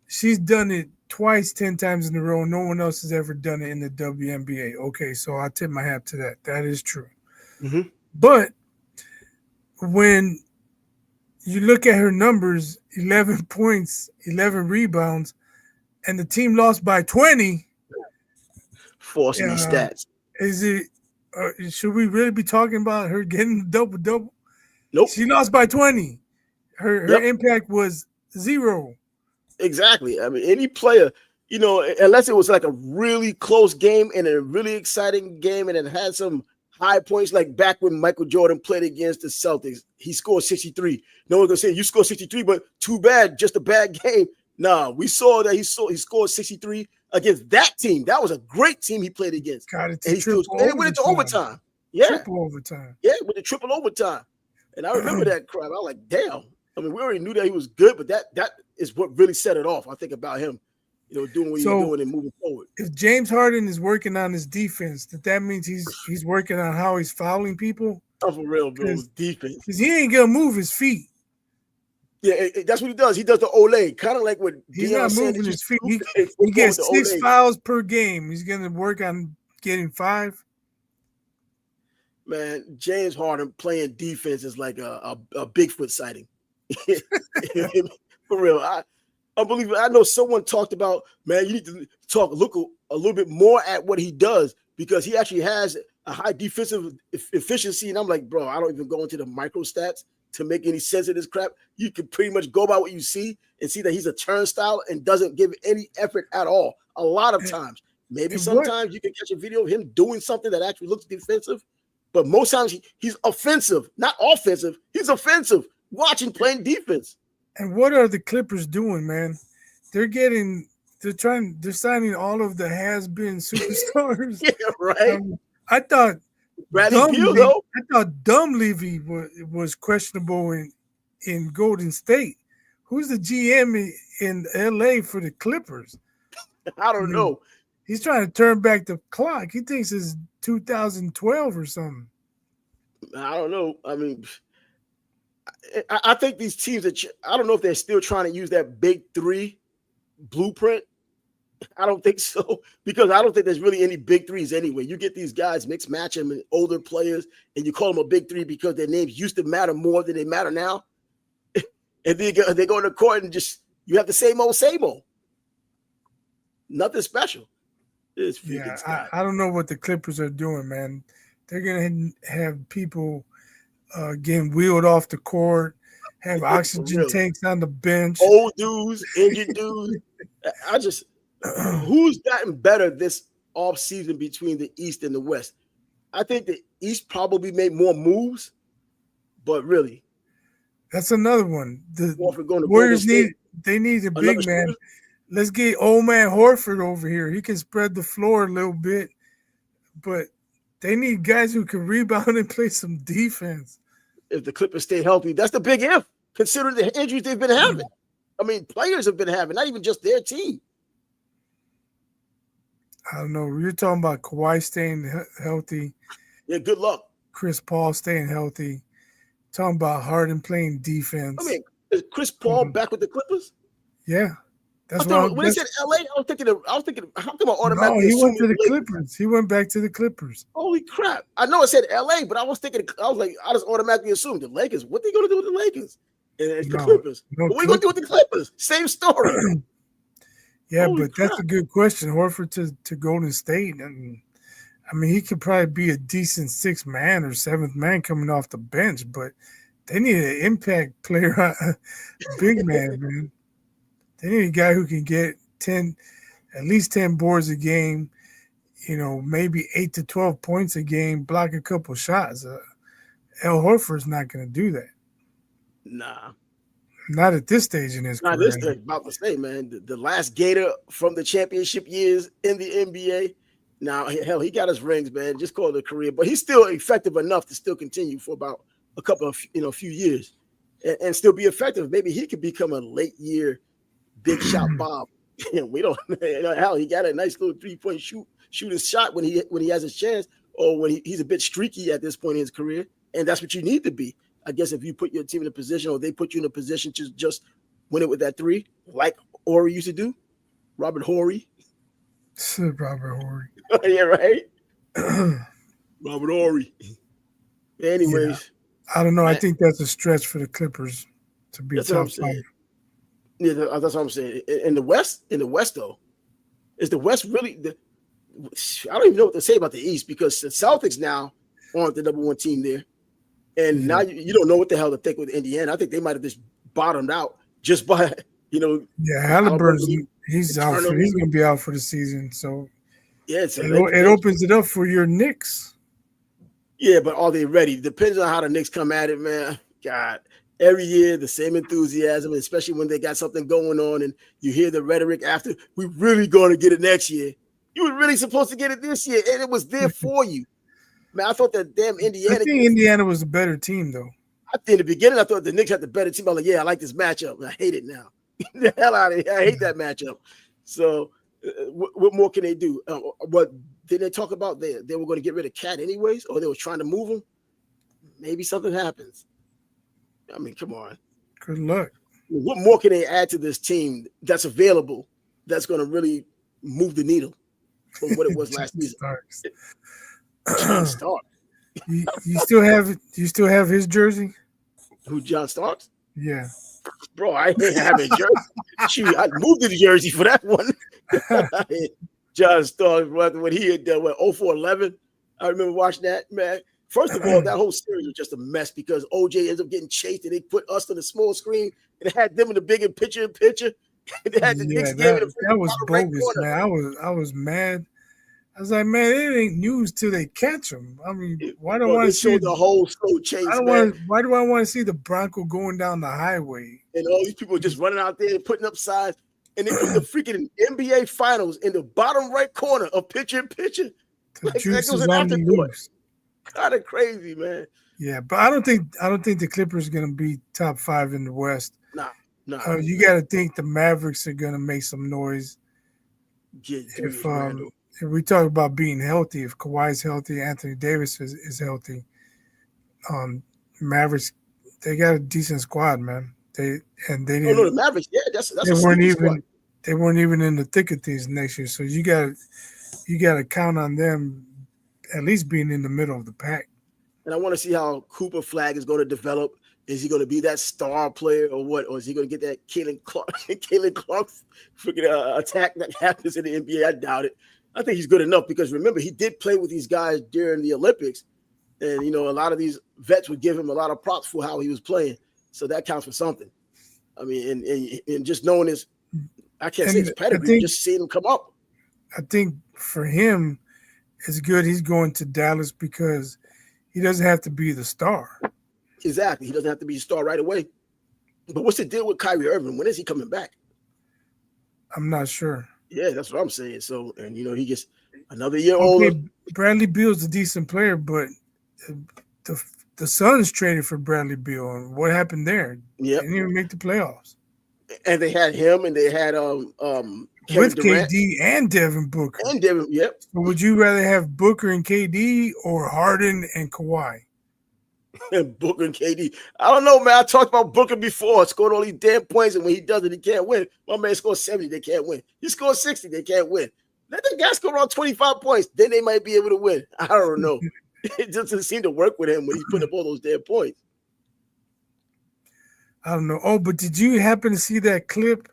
she's done it twice, 10 times in a row. No one else has ever done it in the WNBA. Okay, so I tip my hat to that. That is true. Mm-hmm. But when you look at her numbers, 11 points, 11 rebounds, and the team lost by 20. Forcing these stats. Is it? Should we really be talking about her getting the double-double? Nope. She lost by 20. Her impact was 0. Exactly. I mean, any player, you know, unless it was like a really close game and a really exciting game and it had some high points, like back when Michael Jordan played against the Celtics, he scored 63. No one's gonna say you scored 63, but too bad, just a bad game. Nah, we saw that he scored 63 against that team. That was a great team he played against. Got it. And it went into overtime. Yeah, triple overtime. Yeah, with the triple overtime. And I remember that crap. I was like, damn. I mean, we already knew that he was good, but that is what really set it off. I think about him, you know, doing what he's doing and moving forward. If James Harden is working on his defense, that means he's working on how he's fouling people. Oh, for real, bro. Defense. Because he ain't gonna move his feet. Yeah, that's what he does. He does the Olay, kind of like what he's not moving his feet. He gets 6 fouls per game. He's gonna work on getting 5. Man, James Harden playing defense is like a Bigfoot sighting. For real, unbelievable. I know someone talked about, man, you need to look a little bit more at what he does because he actually has a high defensive efficiency. And I'm like, bro, I don't even go into the micro stats to make any sense of this crap. You can pretty much go by what you see and see that he's a turnstile and doesn't give any effort at all. A lot of times, maybe sometimes you can catch a video of him doing something that actually looks defensive, but most times he's offensive, not offensive. He's offensive. Watching playing defense. And what are the Clippers doing, man? They're signing all of the has-been superstars. Yeah, right. I thought Bradley Beal, though. I thought Dunleavy was questionable in Golden State. Who's the GM in LA for the Clippers? I don't know. He's trying to turn back the clock. He thinks it's 2012 or something. I don't know. I mean, I think these teams I don't know if they're still trying to use that big 3 blueprint. I don't think so, because I don't think there's really any big 3s anyway. You get these guys, mix match them, and older players, and you call them a big 3 because their names used to matter more than they matter now. And they go in the court and just you have the same old, same old. Nothing special. This freaking Yeah, Scott. I don't know what the Clippers are doing, man. They're gonna have people getting wheeled off the court, have For oxygen real. tanks on the bench. Old dudes, injured dudes. I just who's gotten better this off season between the East and the West? I think the East probably made more moves, but really, That's another one. The Horford going to Golden Warriors State, need a another big man. shooter. Let's get old man Horford over here. He can spread the floor a little bit, but they need guys who can rebound and play some defense. If the Clippers stay healthy, that's the big if. Considering the injuries they've been having. I mean, players have been having, not even just their team. I don't know. You're talking about Kawhi staying healthy. Yeah, good luck. Chris Paul staying healthy. Talking about Harden playing defense. I mean, is Chris Paul back with the Clippers? Yeah, that's when they said LA, I was thinking, how come I automatically? No, he went to the Clippers. He went back to the Clippers. Holy crap! I know it said LA, but I was thinking, I was like, I just automatically assumed the Lakers. What they going to do with the Lakers? And it's the Clippers. What are we going to do with the Clippers? Same story. Yeah, holy but crap. That's a good question. Horford to Golden State, and I mean, he could probably be a decent sixth man or seventh man coming off the bench, but they need an impact player, big man, man. They need a guy who can get at least 10 boards a game, maybe 8 to 12 points a game, block a couple shots. Al Horford's not going to do that. Nah. Not at this stage in his career. Not this stage, about to say, man. The last Gator from the championship years in the NBA. Now, hell, he got his rings, man. Just call it a career. But he's still effective enough to still continue for about a couple of, few years and still be effective. Maybe he could become a late year big shot Bob. We don't hell, he got a nice little 3-point shoot his shot when he has his chance, or when he's a bit streaky at this point in his career. And that's what you need to be. I guess if you put your team in a position, or they put you in a position to just win it with that three, like Horry used to do. Robert Horry. Robert Horry. Yeah, right? Robert Horry. Anyways. Yeah. I don't know. Man. I think that's a stretch for the Clippers to be top five. Yeah, that's what I'm saying. In the West, though, is the West really I don't even know what to say about the East, because the Celtics now aren't the number one team there. And now you don't know what the hell to think with Indiana. I think they might have just bottomed out just by, Yeah, Halliburton's he's out. He's going to be out for the season. So yeah, it opens it up for your Knicks. Yeah, but are they ready? Depends on how the Knicks come at it, man. God, every year the same enthusiasm, especially when they got something going on, and you hear the rhetoric after, we're really going to get it next year. You were really supposed to get it this year, and it was there for you. Man, I thought that damn Indiana. I think Indiana was a better team, though. I think in the beginning, I thought the Knicks had the better team. I was like, yeah, I like this matchup. I hate it now. The hell out of here. I hate that matchup. So what more can they do? What did they talk about? They were going to get rid of Cat anyways, or they were trying to move him? Maybe something happens. I mean, come on. Good luck. What more can they add to this team that's available that's going to really move the needle from what it was last season? John Starks. You still have his jersey? Who, John Starks? Yeah. Bro, I ain't having a jersey. Shoot, I moved to the jersey for that one. John Starks, when he had done 04-11. I remember watching that, man. First of all, that whole series was just a mess because OJ ends up getting chased, and they put us on the small screen and had them in the bigger picture. They had the Knicks game in the that was bogus, man. I was mad. I was like, man, it ain't news till they catch them. I mean, why do I want to see the whole slow chase? Why do I want to see the Bronco going down the highway? And all these people just running out there and putting up signs, and they put the freaking NBA Finals in the bottom right corner of picture in picture. The juice is on the loose. Kind of crazy, man. Yeah, but I don't think the Clippers are gonna be top 5 in the West. No. You got to think the Mavericks are gonna make some noise. If we talk about being healthy, if Kawhi's healthy, Anthony Davis is healthy, Mavericks, they got a decent squad, man. They didn't. No, the Mavericks, yeah, that's they weren't even in the thick of things next year. So you got to count on them at least being in the middle of the pack. And I want to see how Cooper Flag is going to develop. Is he going to be that star player or what? Or is he going to get that Caitlin Clark, freaking attack that happens in the NBA? I doubt it. I think he's good enough because remember, he did play with these guys during the Olympics. And, a lot of these vets would give him a lot of props for how he was playing. So that counts for something. I mean, and just knowing his, I can't say his pedigree, just seeing him come up. I think for him, it's good he's going to Dallas because he doesn't have to be the star. Exactly. He doesn't have to be a star right away. But what's the deal with Kyrie Irving? When is he coming back? I'm not sure. Yeah, that's what I'm saying. So, and, he gets another year older. Bradley Beal's a decent player, but the Suns traded for Bradley Beal. And what happened there? Yeah, didn't even make the playoffs. And they had him, and they had with Durant. KD and Devin Booker. Yep. So would you rather have Booker and KD or Harden and Kawhi? Booker and KD. I don't know, man. I talked about Booker before, scoring all these damn points, and when he does it, he can't win. My man scores 70, they can't win. He scores 60, they can't win. Let that guy score around 25 points, then they might be able to win. I don't know. It doesn't seem to work with him when he's putting up all those damn points. I don't know. Oh, but did you happen to see that clip?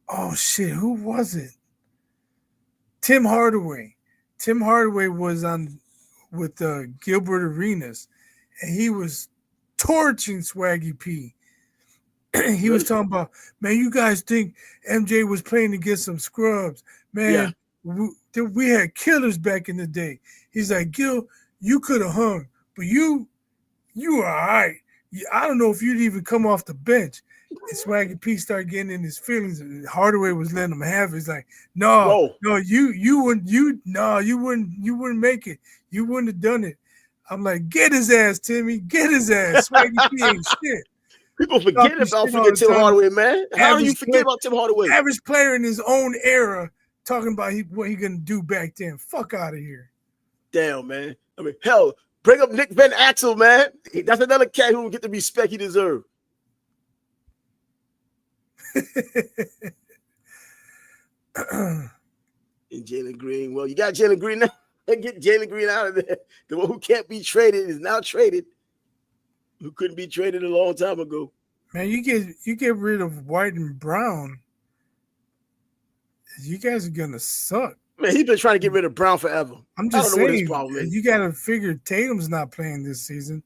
Oh, shit. Who was it? Tim Hardaway. Tim Hardaway was on with Gilbert Arenas, and he was torching Swaggy P. He was talking about, man, you guys think MJ was playing against some scrubs. Man, we had killers back in the day. He's like, Gil, you could have hung, but you were all right. I don't know if you'd even come off the bench. And Swaggy P started getting in his feelings. And Hardaway was letting him have it. He's like, no, you wouldn't make it. You wouldn't have done it. I'm like, get his ass, Timmy. Get his ass. Swaggy P ain't shit. People forget about Tim Hardaway, man. How do you forget about Tim Hardaway? Average player in his own era talking about what he gonna do back then. Fuck out of here. Damn, man. I mean, hell, bring up Nick Van Axel, man. That's another cat who will get the respect he deserves. And Jalen Green. Well, you got Jalen Green now. Get Jalen Green out of there. The one who can't be traded is now traded. Who couldn't be traded a long time ago. Man, you get rid of White and Brown. You guys are gonna suck. Man, he's been trying to get rid of Brown forever. I'm just saying, what his problem is. You gotta figure Tatum's not playing this season.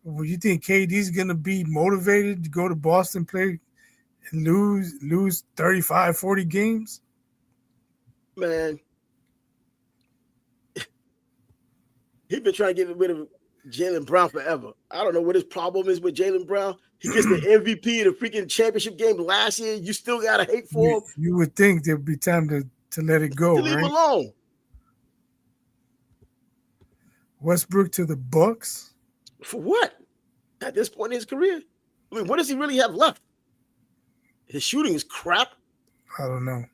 Well, you think KD's gonna be motivated to go to Boston, play and lose 35, 40 games? Man. He's been trying to get rid of Jaylen Brown forever. I don't know what his problem is with Jaylen Brown. He gets the MVP of the freaking championship game last year. You still got to hate for him. You would think there'd be time to let it go, leave him alone. Westbrook to the Bucks? For what? At this point in his career? I mean, what does he really have left? His shooting is crap. I don't know.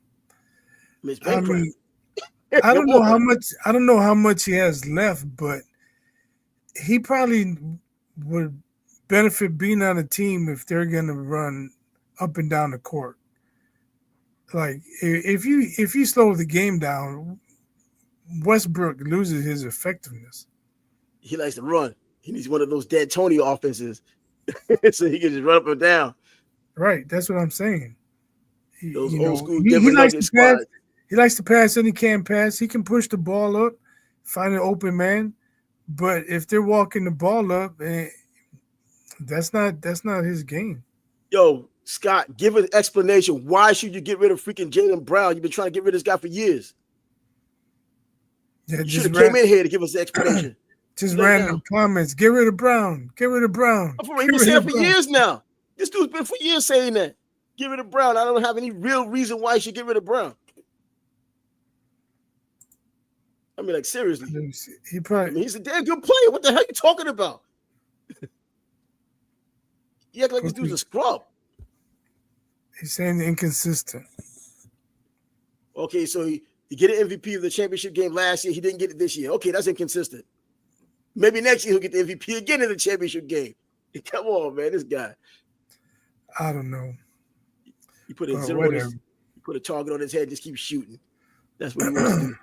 I don't know how much he has left, but he probably would benefit being on a team if they're going to run up and down the court. Like if you slow the game down, Westbrook loses his effectiveness. He likes to run. He needs one of those dead Tony offenses so he can just run up and down. Right, that's what I'm saying. Those old school he likes to pass. He likes to pass and he can't pass. He can push the ball up, find an open man. But if they're walking the ball up, that's not his game. Yo, Scott, give an explanation. Why should you get rid of freaking Jaylen Brown? You've been trying to get rid of this guy for years. Yeah, you should have came in here to give us the explanation. Just random comments. Get rid of Brown. Get rid of Brown. He's been saying that for years now. This dude's been for years saying that. Get rid of Brown. I don't have any real reason why you should get rid of Brown. I mean, like, seriously. He's a damn good player. What the hell are you talking about? You act like this dude's a scrub. He's saying inconsistent. Okay, so he get an MVP of the championship game last year. He didn't get it this year. Okay, that's inconsistent. Maybe next year he'll get the MVP again in the championship game. Come on, man, this guy. I don't know. You put a target on his head, just keep shooting. That's what he wants to do.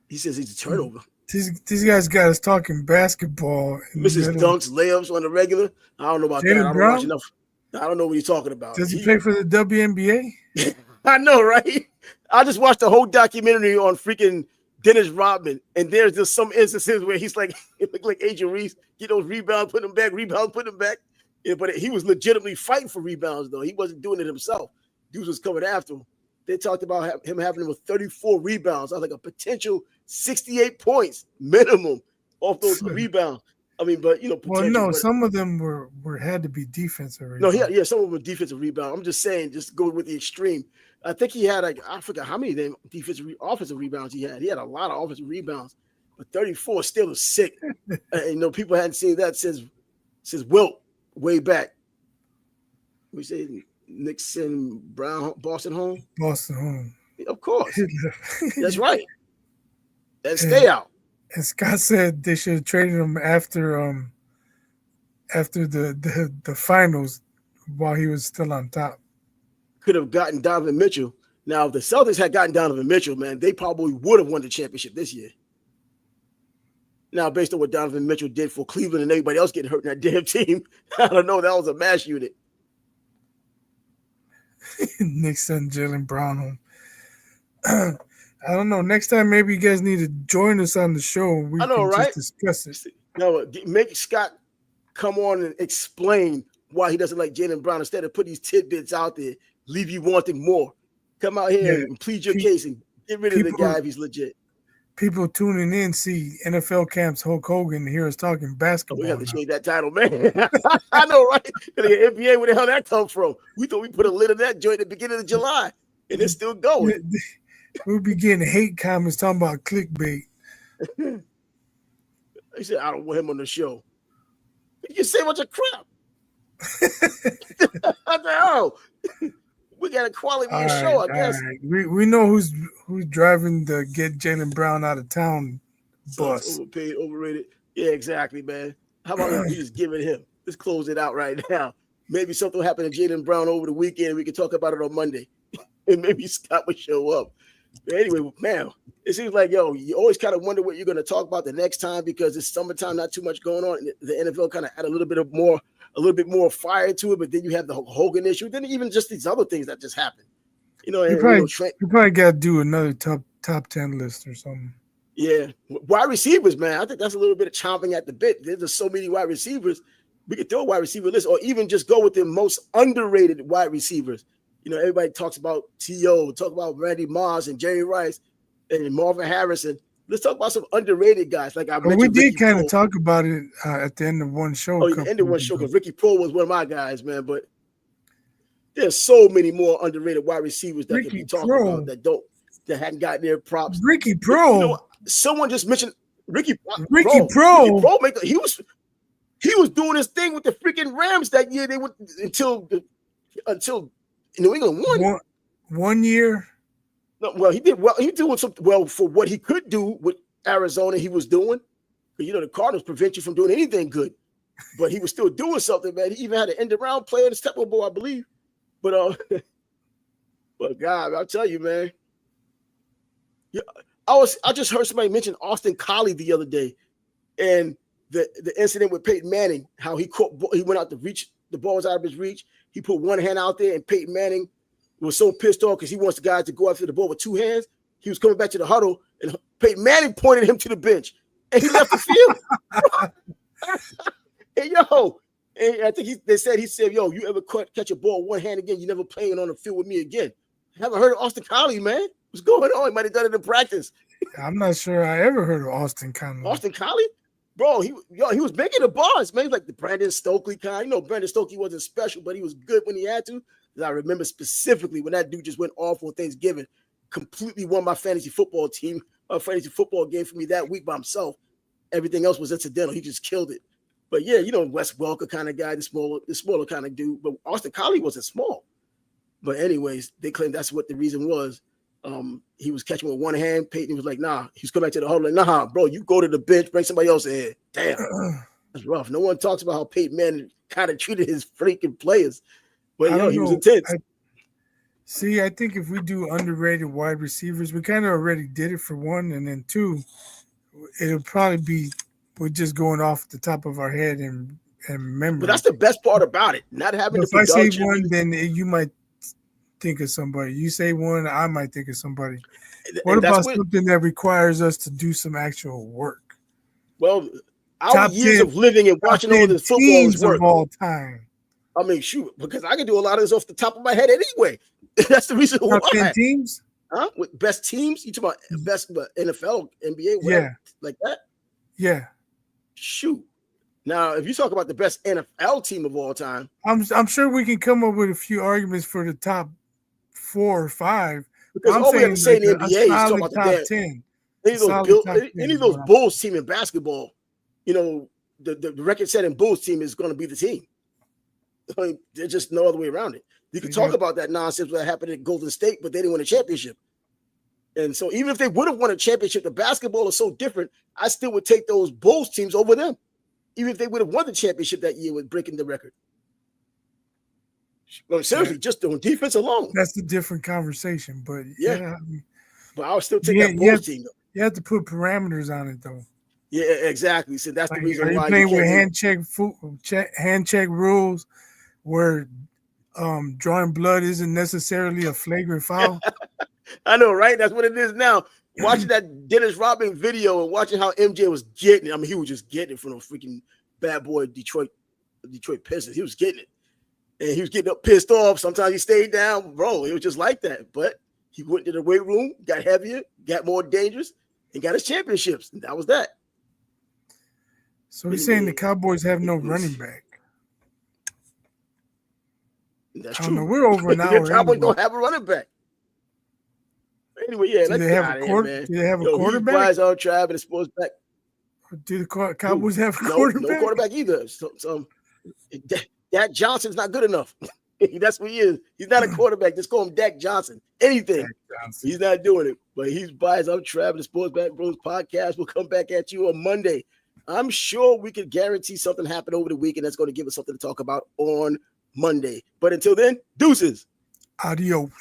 He says he's a turnover. These guys got us talking basketball in the Mrs. middle. Dunks layups on the regular. I don't know about that. Jaylen I don't watch Brown, enough. I don't know what you're talking about. does he play for the WNBA? I know, right? I just watched the whole documentary on freaking Dennis Rodman, and there's just some instances where he's like, it looked like Agent Reese, get those rebounds, put them back, rebounds, put them back. Yeah, but he was legitimately fighting for rebounds, though. He wasn't doing it himself. Dudes was coming after him. They talked about him having with 34 rebounds. I was like a potential 68 points minimum off those rebounds. I mean, but well, no, some of them were had to be defensive rebounds. No, some of them were defensive rebound. I'm just saying, just go with the extreme. I think he had I forgot how many offensive rebounds he had. He had a lot of offensive rebounds, but 34 still is sick. People hadn't seen that since Wilt way back. We say Nixon, Brown, Boston home. Boston home. Of course, that's right. And stay out. And Scott said they should have traded him after the finals while he was still on top. Could have gotten Donovan Mitchell. Now, if the Celtics had gotten Donovan Mitchell, man, they probably would have won the championship this year. Now, based on what Donovan Mitchell did for Cleveland and everybody else getting hurt in that damn team, I don't know. That was a mash unit. Nixon, Jaylen Brown. I don't know. Next time, maybe you guys need to join us on the show. We can just discuss it. No, make Scott come on and explain why he doesn't like Jaylen Brown instead of put these tidbits out there, leave you wanting more. Come out here and plead your case and get rid of the guy if he's legit. People tuning in see NFL camps Hulk Hogan and hear us talking basketball. We have to change that title, man. I know, right? The NBA, where the hell that come from? We thought we put a lid on that joint at the beginning of July, and it's still going. We'll be getting hate comments talking about clickbait. They said, I don't want him on the show. You say a bunch of crap. I said, oh, we got a quality show, I guess. Right. We know who's driving the get Jaylen Brown out of town bus. Overpaid, overrated. Yeah, exactly, man. How about we just give it him? Let's close it out right now. Maybe something will happen to Jaylen Brown over the weekend. We can talk about it on Monday. And maybe Scott will show up. But anyway, man, it seems like, you always kind of wonder what you're going to talk about the next time because it's summertime, not too much going on. The NFL kind of add a little bit more fire to it, but then you have the Hogan issue. Then even just these other things that just happened. You probably got to do another top 10 list or something. Yeah, wide receivers, man. I think that's a little bit of chomping at the bit. There's just so many wide receivers. We could throw a wide receiver list, or even just go with the most underrated wide receivers. Everybody talks about T.O., talk about Randy Moss and Jerry Rice and Marvin Harrison. Let's talk about some underrated guys. Like I mentioned, we did kind of talk about it at the end of one show. Oh, the end of one show because Ricky Pro was one of my guys, man. But there's so many more underrated wide receivers that can be talked about that hadn't gotten their props. Ricky Pro. Someone just mentioned Ricky Pro. Ricky Pro he was doing his thing with the freaking Rams that year. They went until New England won. 1 year. No, well, he did well. He did something well for what he could do with Arizona. He was doing, the Cardinals prevent you from doing anything good, but he was still doing something, man. He even had an end around play on the Step Bowl, I believe. But God, I'll tell you, man. Yeah, I just heard somebody mention Austin Collie the other day, and the incident with Peyton Manning, how he went out to reach, the ball was out of his reach. He put one hand out there, and Peyton Manning was so pissed off because he wants the guys to go after the ball with two hands. He was coming back to the huddle, and Peyton Manning pointed him to the bench, and he left the field. And I think he said, you ever catch a ball one hand again, you never playing on the field with me again. I haven't heard of Austin Collie, man. What's going on? He might have done it in practice. I'm not sure I ever heard of Austin Collie. Austin Collie? Bro, he was making the bars, man. Like the Brandon Stokely kind. Brandon Stokely wasn't special, but he was good when he had to. I remember specifically when that dude just went off on Thanksgiving, completely won my fantasy football team, a fantasy football game for me that week by himself. Everything else was incidental. He just killed it. But yeah, Wes Welker kind of guy, the smaller kind of dude. But Austin Collie wasn't small. But anyways, they claim that's what the reason was. He was catching with one hand. Peyton was like, nah. He was coming back to the huddle like, nah, bro, you go to the bench, bring somebody else in. Damn, that's rough. No one talks about how Peyton Manning kind of treated his freaking players. But he was intense. I think if we do underrated wide receivers, we kind of already did it for one, and then two, it'll probably be we're just going off the top of our head and memory. But that's the best part about it, not having But the if I say production. one, then you might think of somebody. You say one, I might think of somebody. What And that's about something that requires us to do some actual work? Well, our Top years 10 of living and watching all this football is teams work. of all time. I mean, shoot, because I can do a lot of this off the top of my head anyway. That's the reason Top why. 10 teams? Huh? With best teams? You talking about best NFL, NBA, whatever, Yeah. like that? Yeah. Shoot. Now, if you talk about the best NFL team of all time, I'm sure we can come up with a few arguments for the top 4 or 5. because I'm all we have to say saying in the a NBA is talk solid about the top damn 10. any of those Bulls team in basketball, you know, the record-setting Bulls team is going to be the team. I mean, there's just no other way around it. You can talk about that nonsense that happened at Golden State, but they didn't win a championship. And so even if they would have won a championship, the basketball is so different, I still would take those Bulls teams over them. Even if they would have won the championship that year with breaking the record. Well, seriously, just on defense alone. That's a different conversation, but yeah. But I would still take that Bulls team, though. You have to put parameters on it, though. Yeah, exactly. So that's the reason why. Are you playing with hand check rules where drawing blood isn't necessarily a flagrant foul? I know, right? That's what it is now. Watching that Dennis Rodman video and watching how MJ was getting it. I mean, he was just getting it from a freaking bad boy Detroit Pistons. He was getting it. And he was getting up pissed off. Sometimes he stayed down. Bro, it was just like that. But he went to the weight room, got heavier, got more dangerous, and got his championships. And that was that. So he's saying the Cowboys have no running back. That's true. Know, we're over an hour. The Cowboys don't have a running back. Anyway, yeah, do they have a quarterback? Do they have a quarterback? He buys our tribe and sports back. Do the Cowboys have a quarterback? No quarterback either. So Dak Johnson's not good enough. That's what he is. He's not a quarterback. Just call him Dak Johnson. Anything. He's not doing it. But he buys our tribe and sports back bros podcast. We'll come back at you on Monday. I'm sure we could guarantee something happen over the weekend that's going to give us something to talk about on Monday. But until then, deuces. Adios.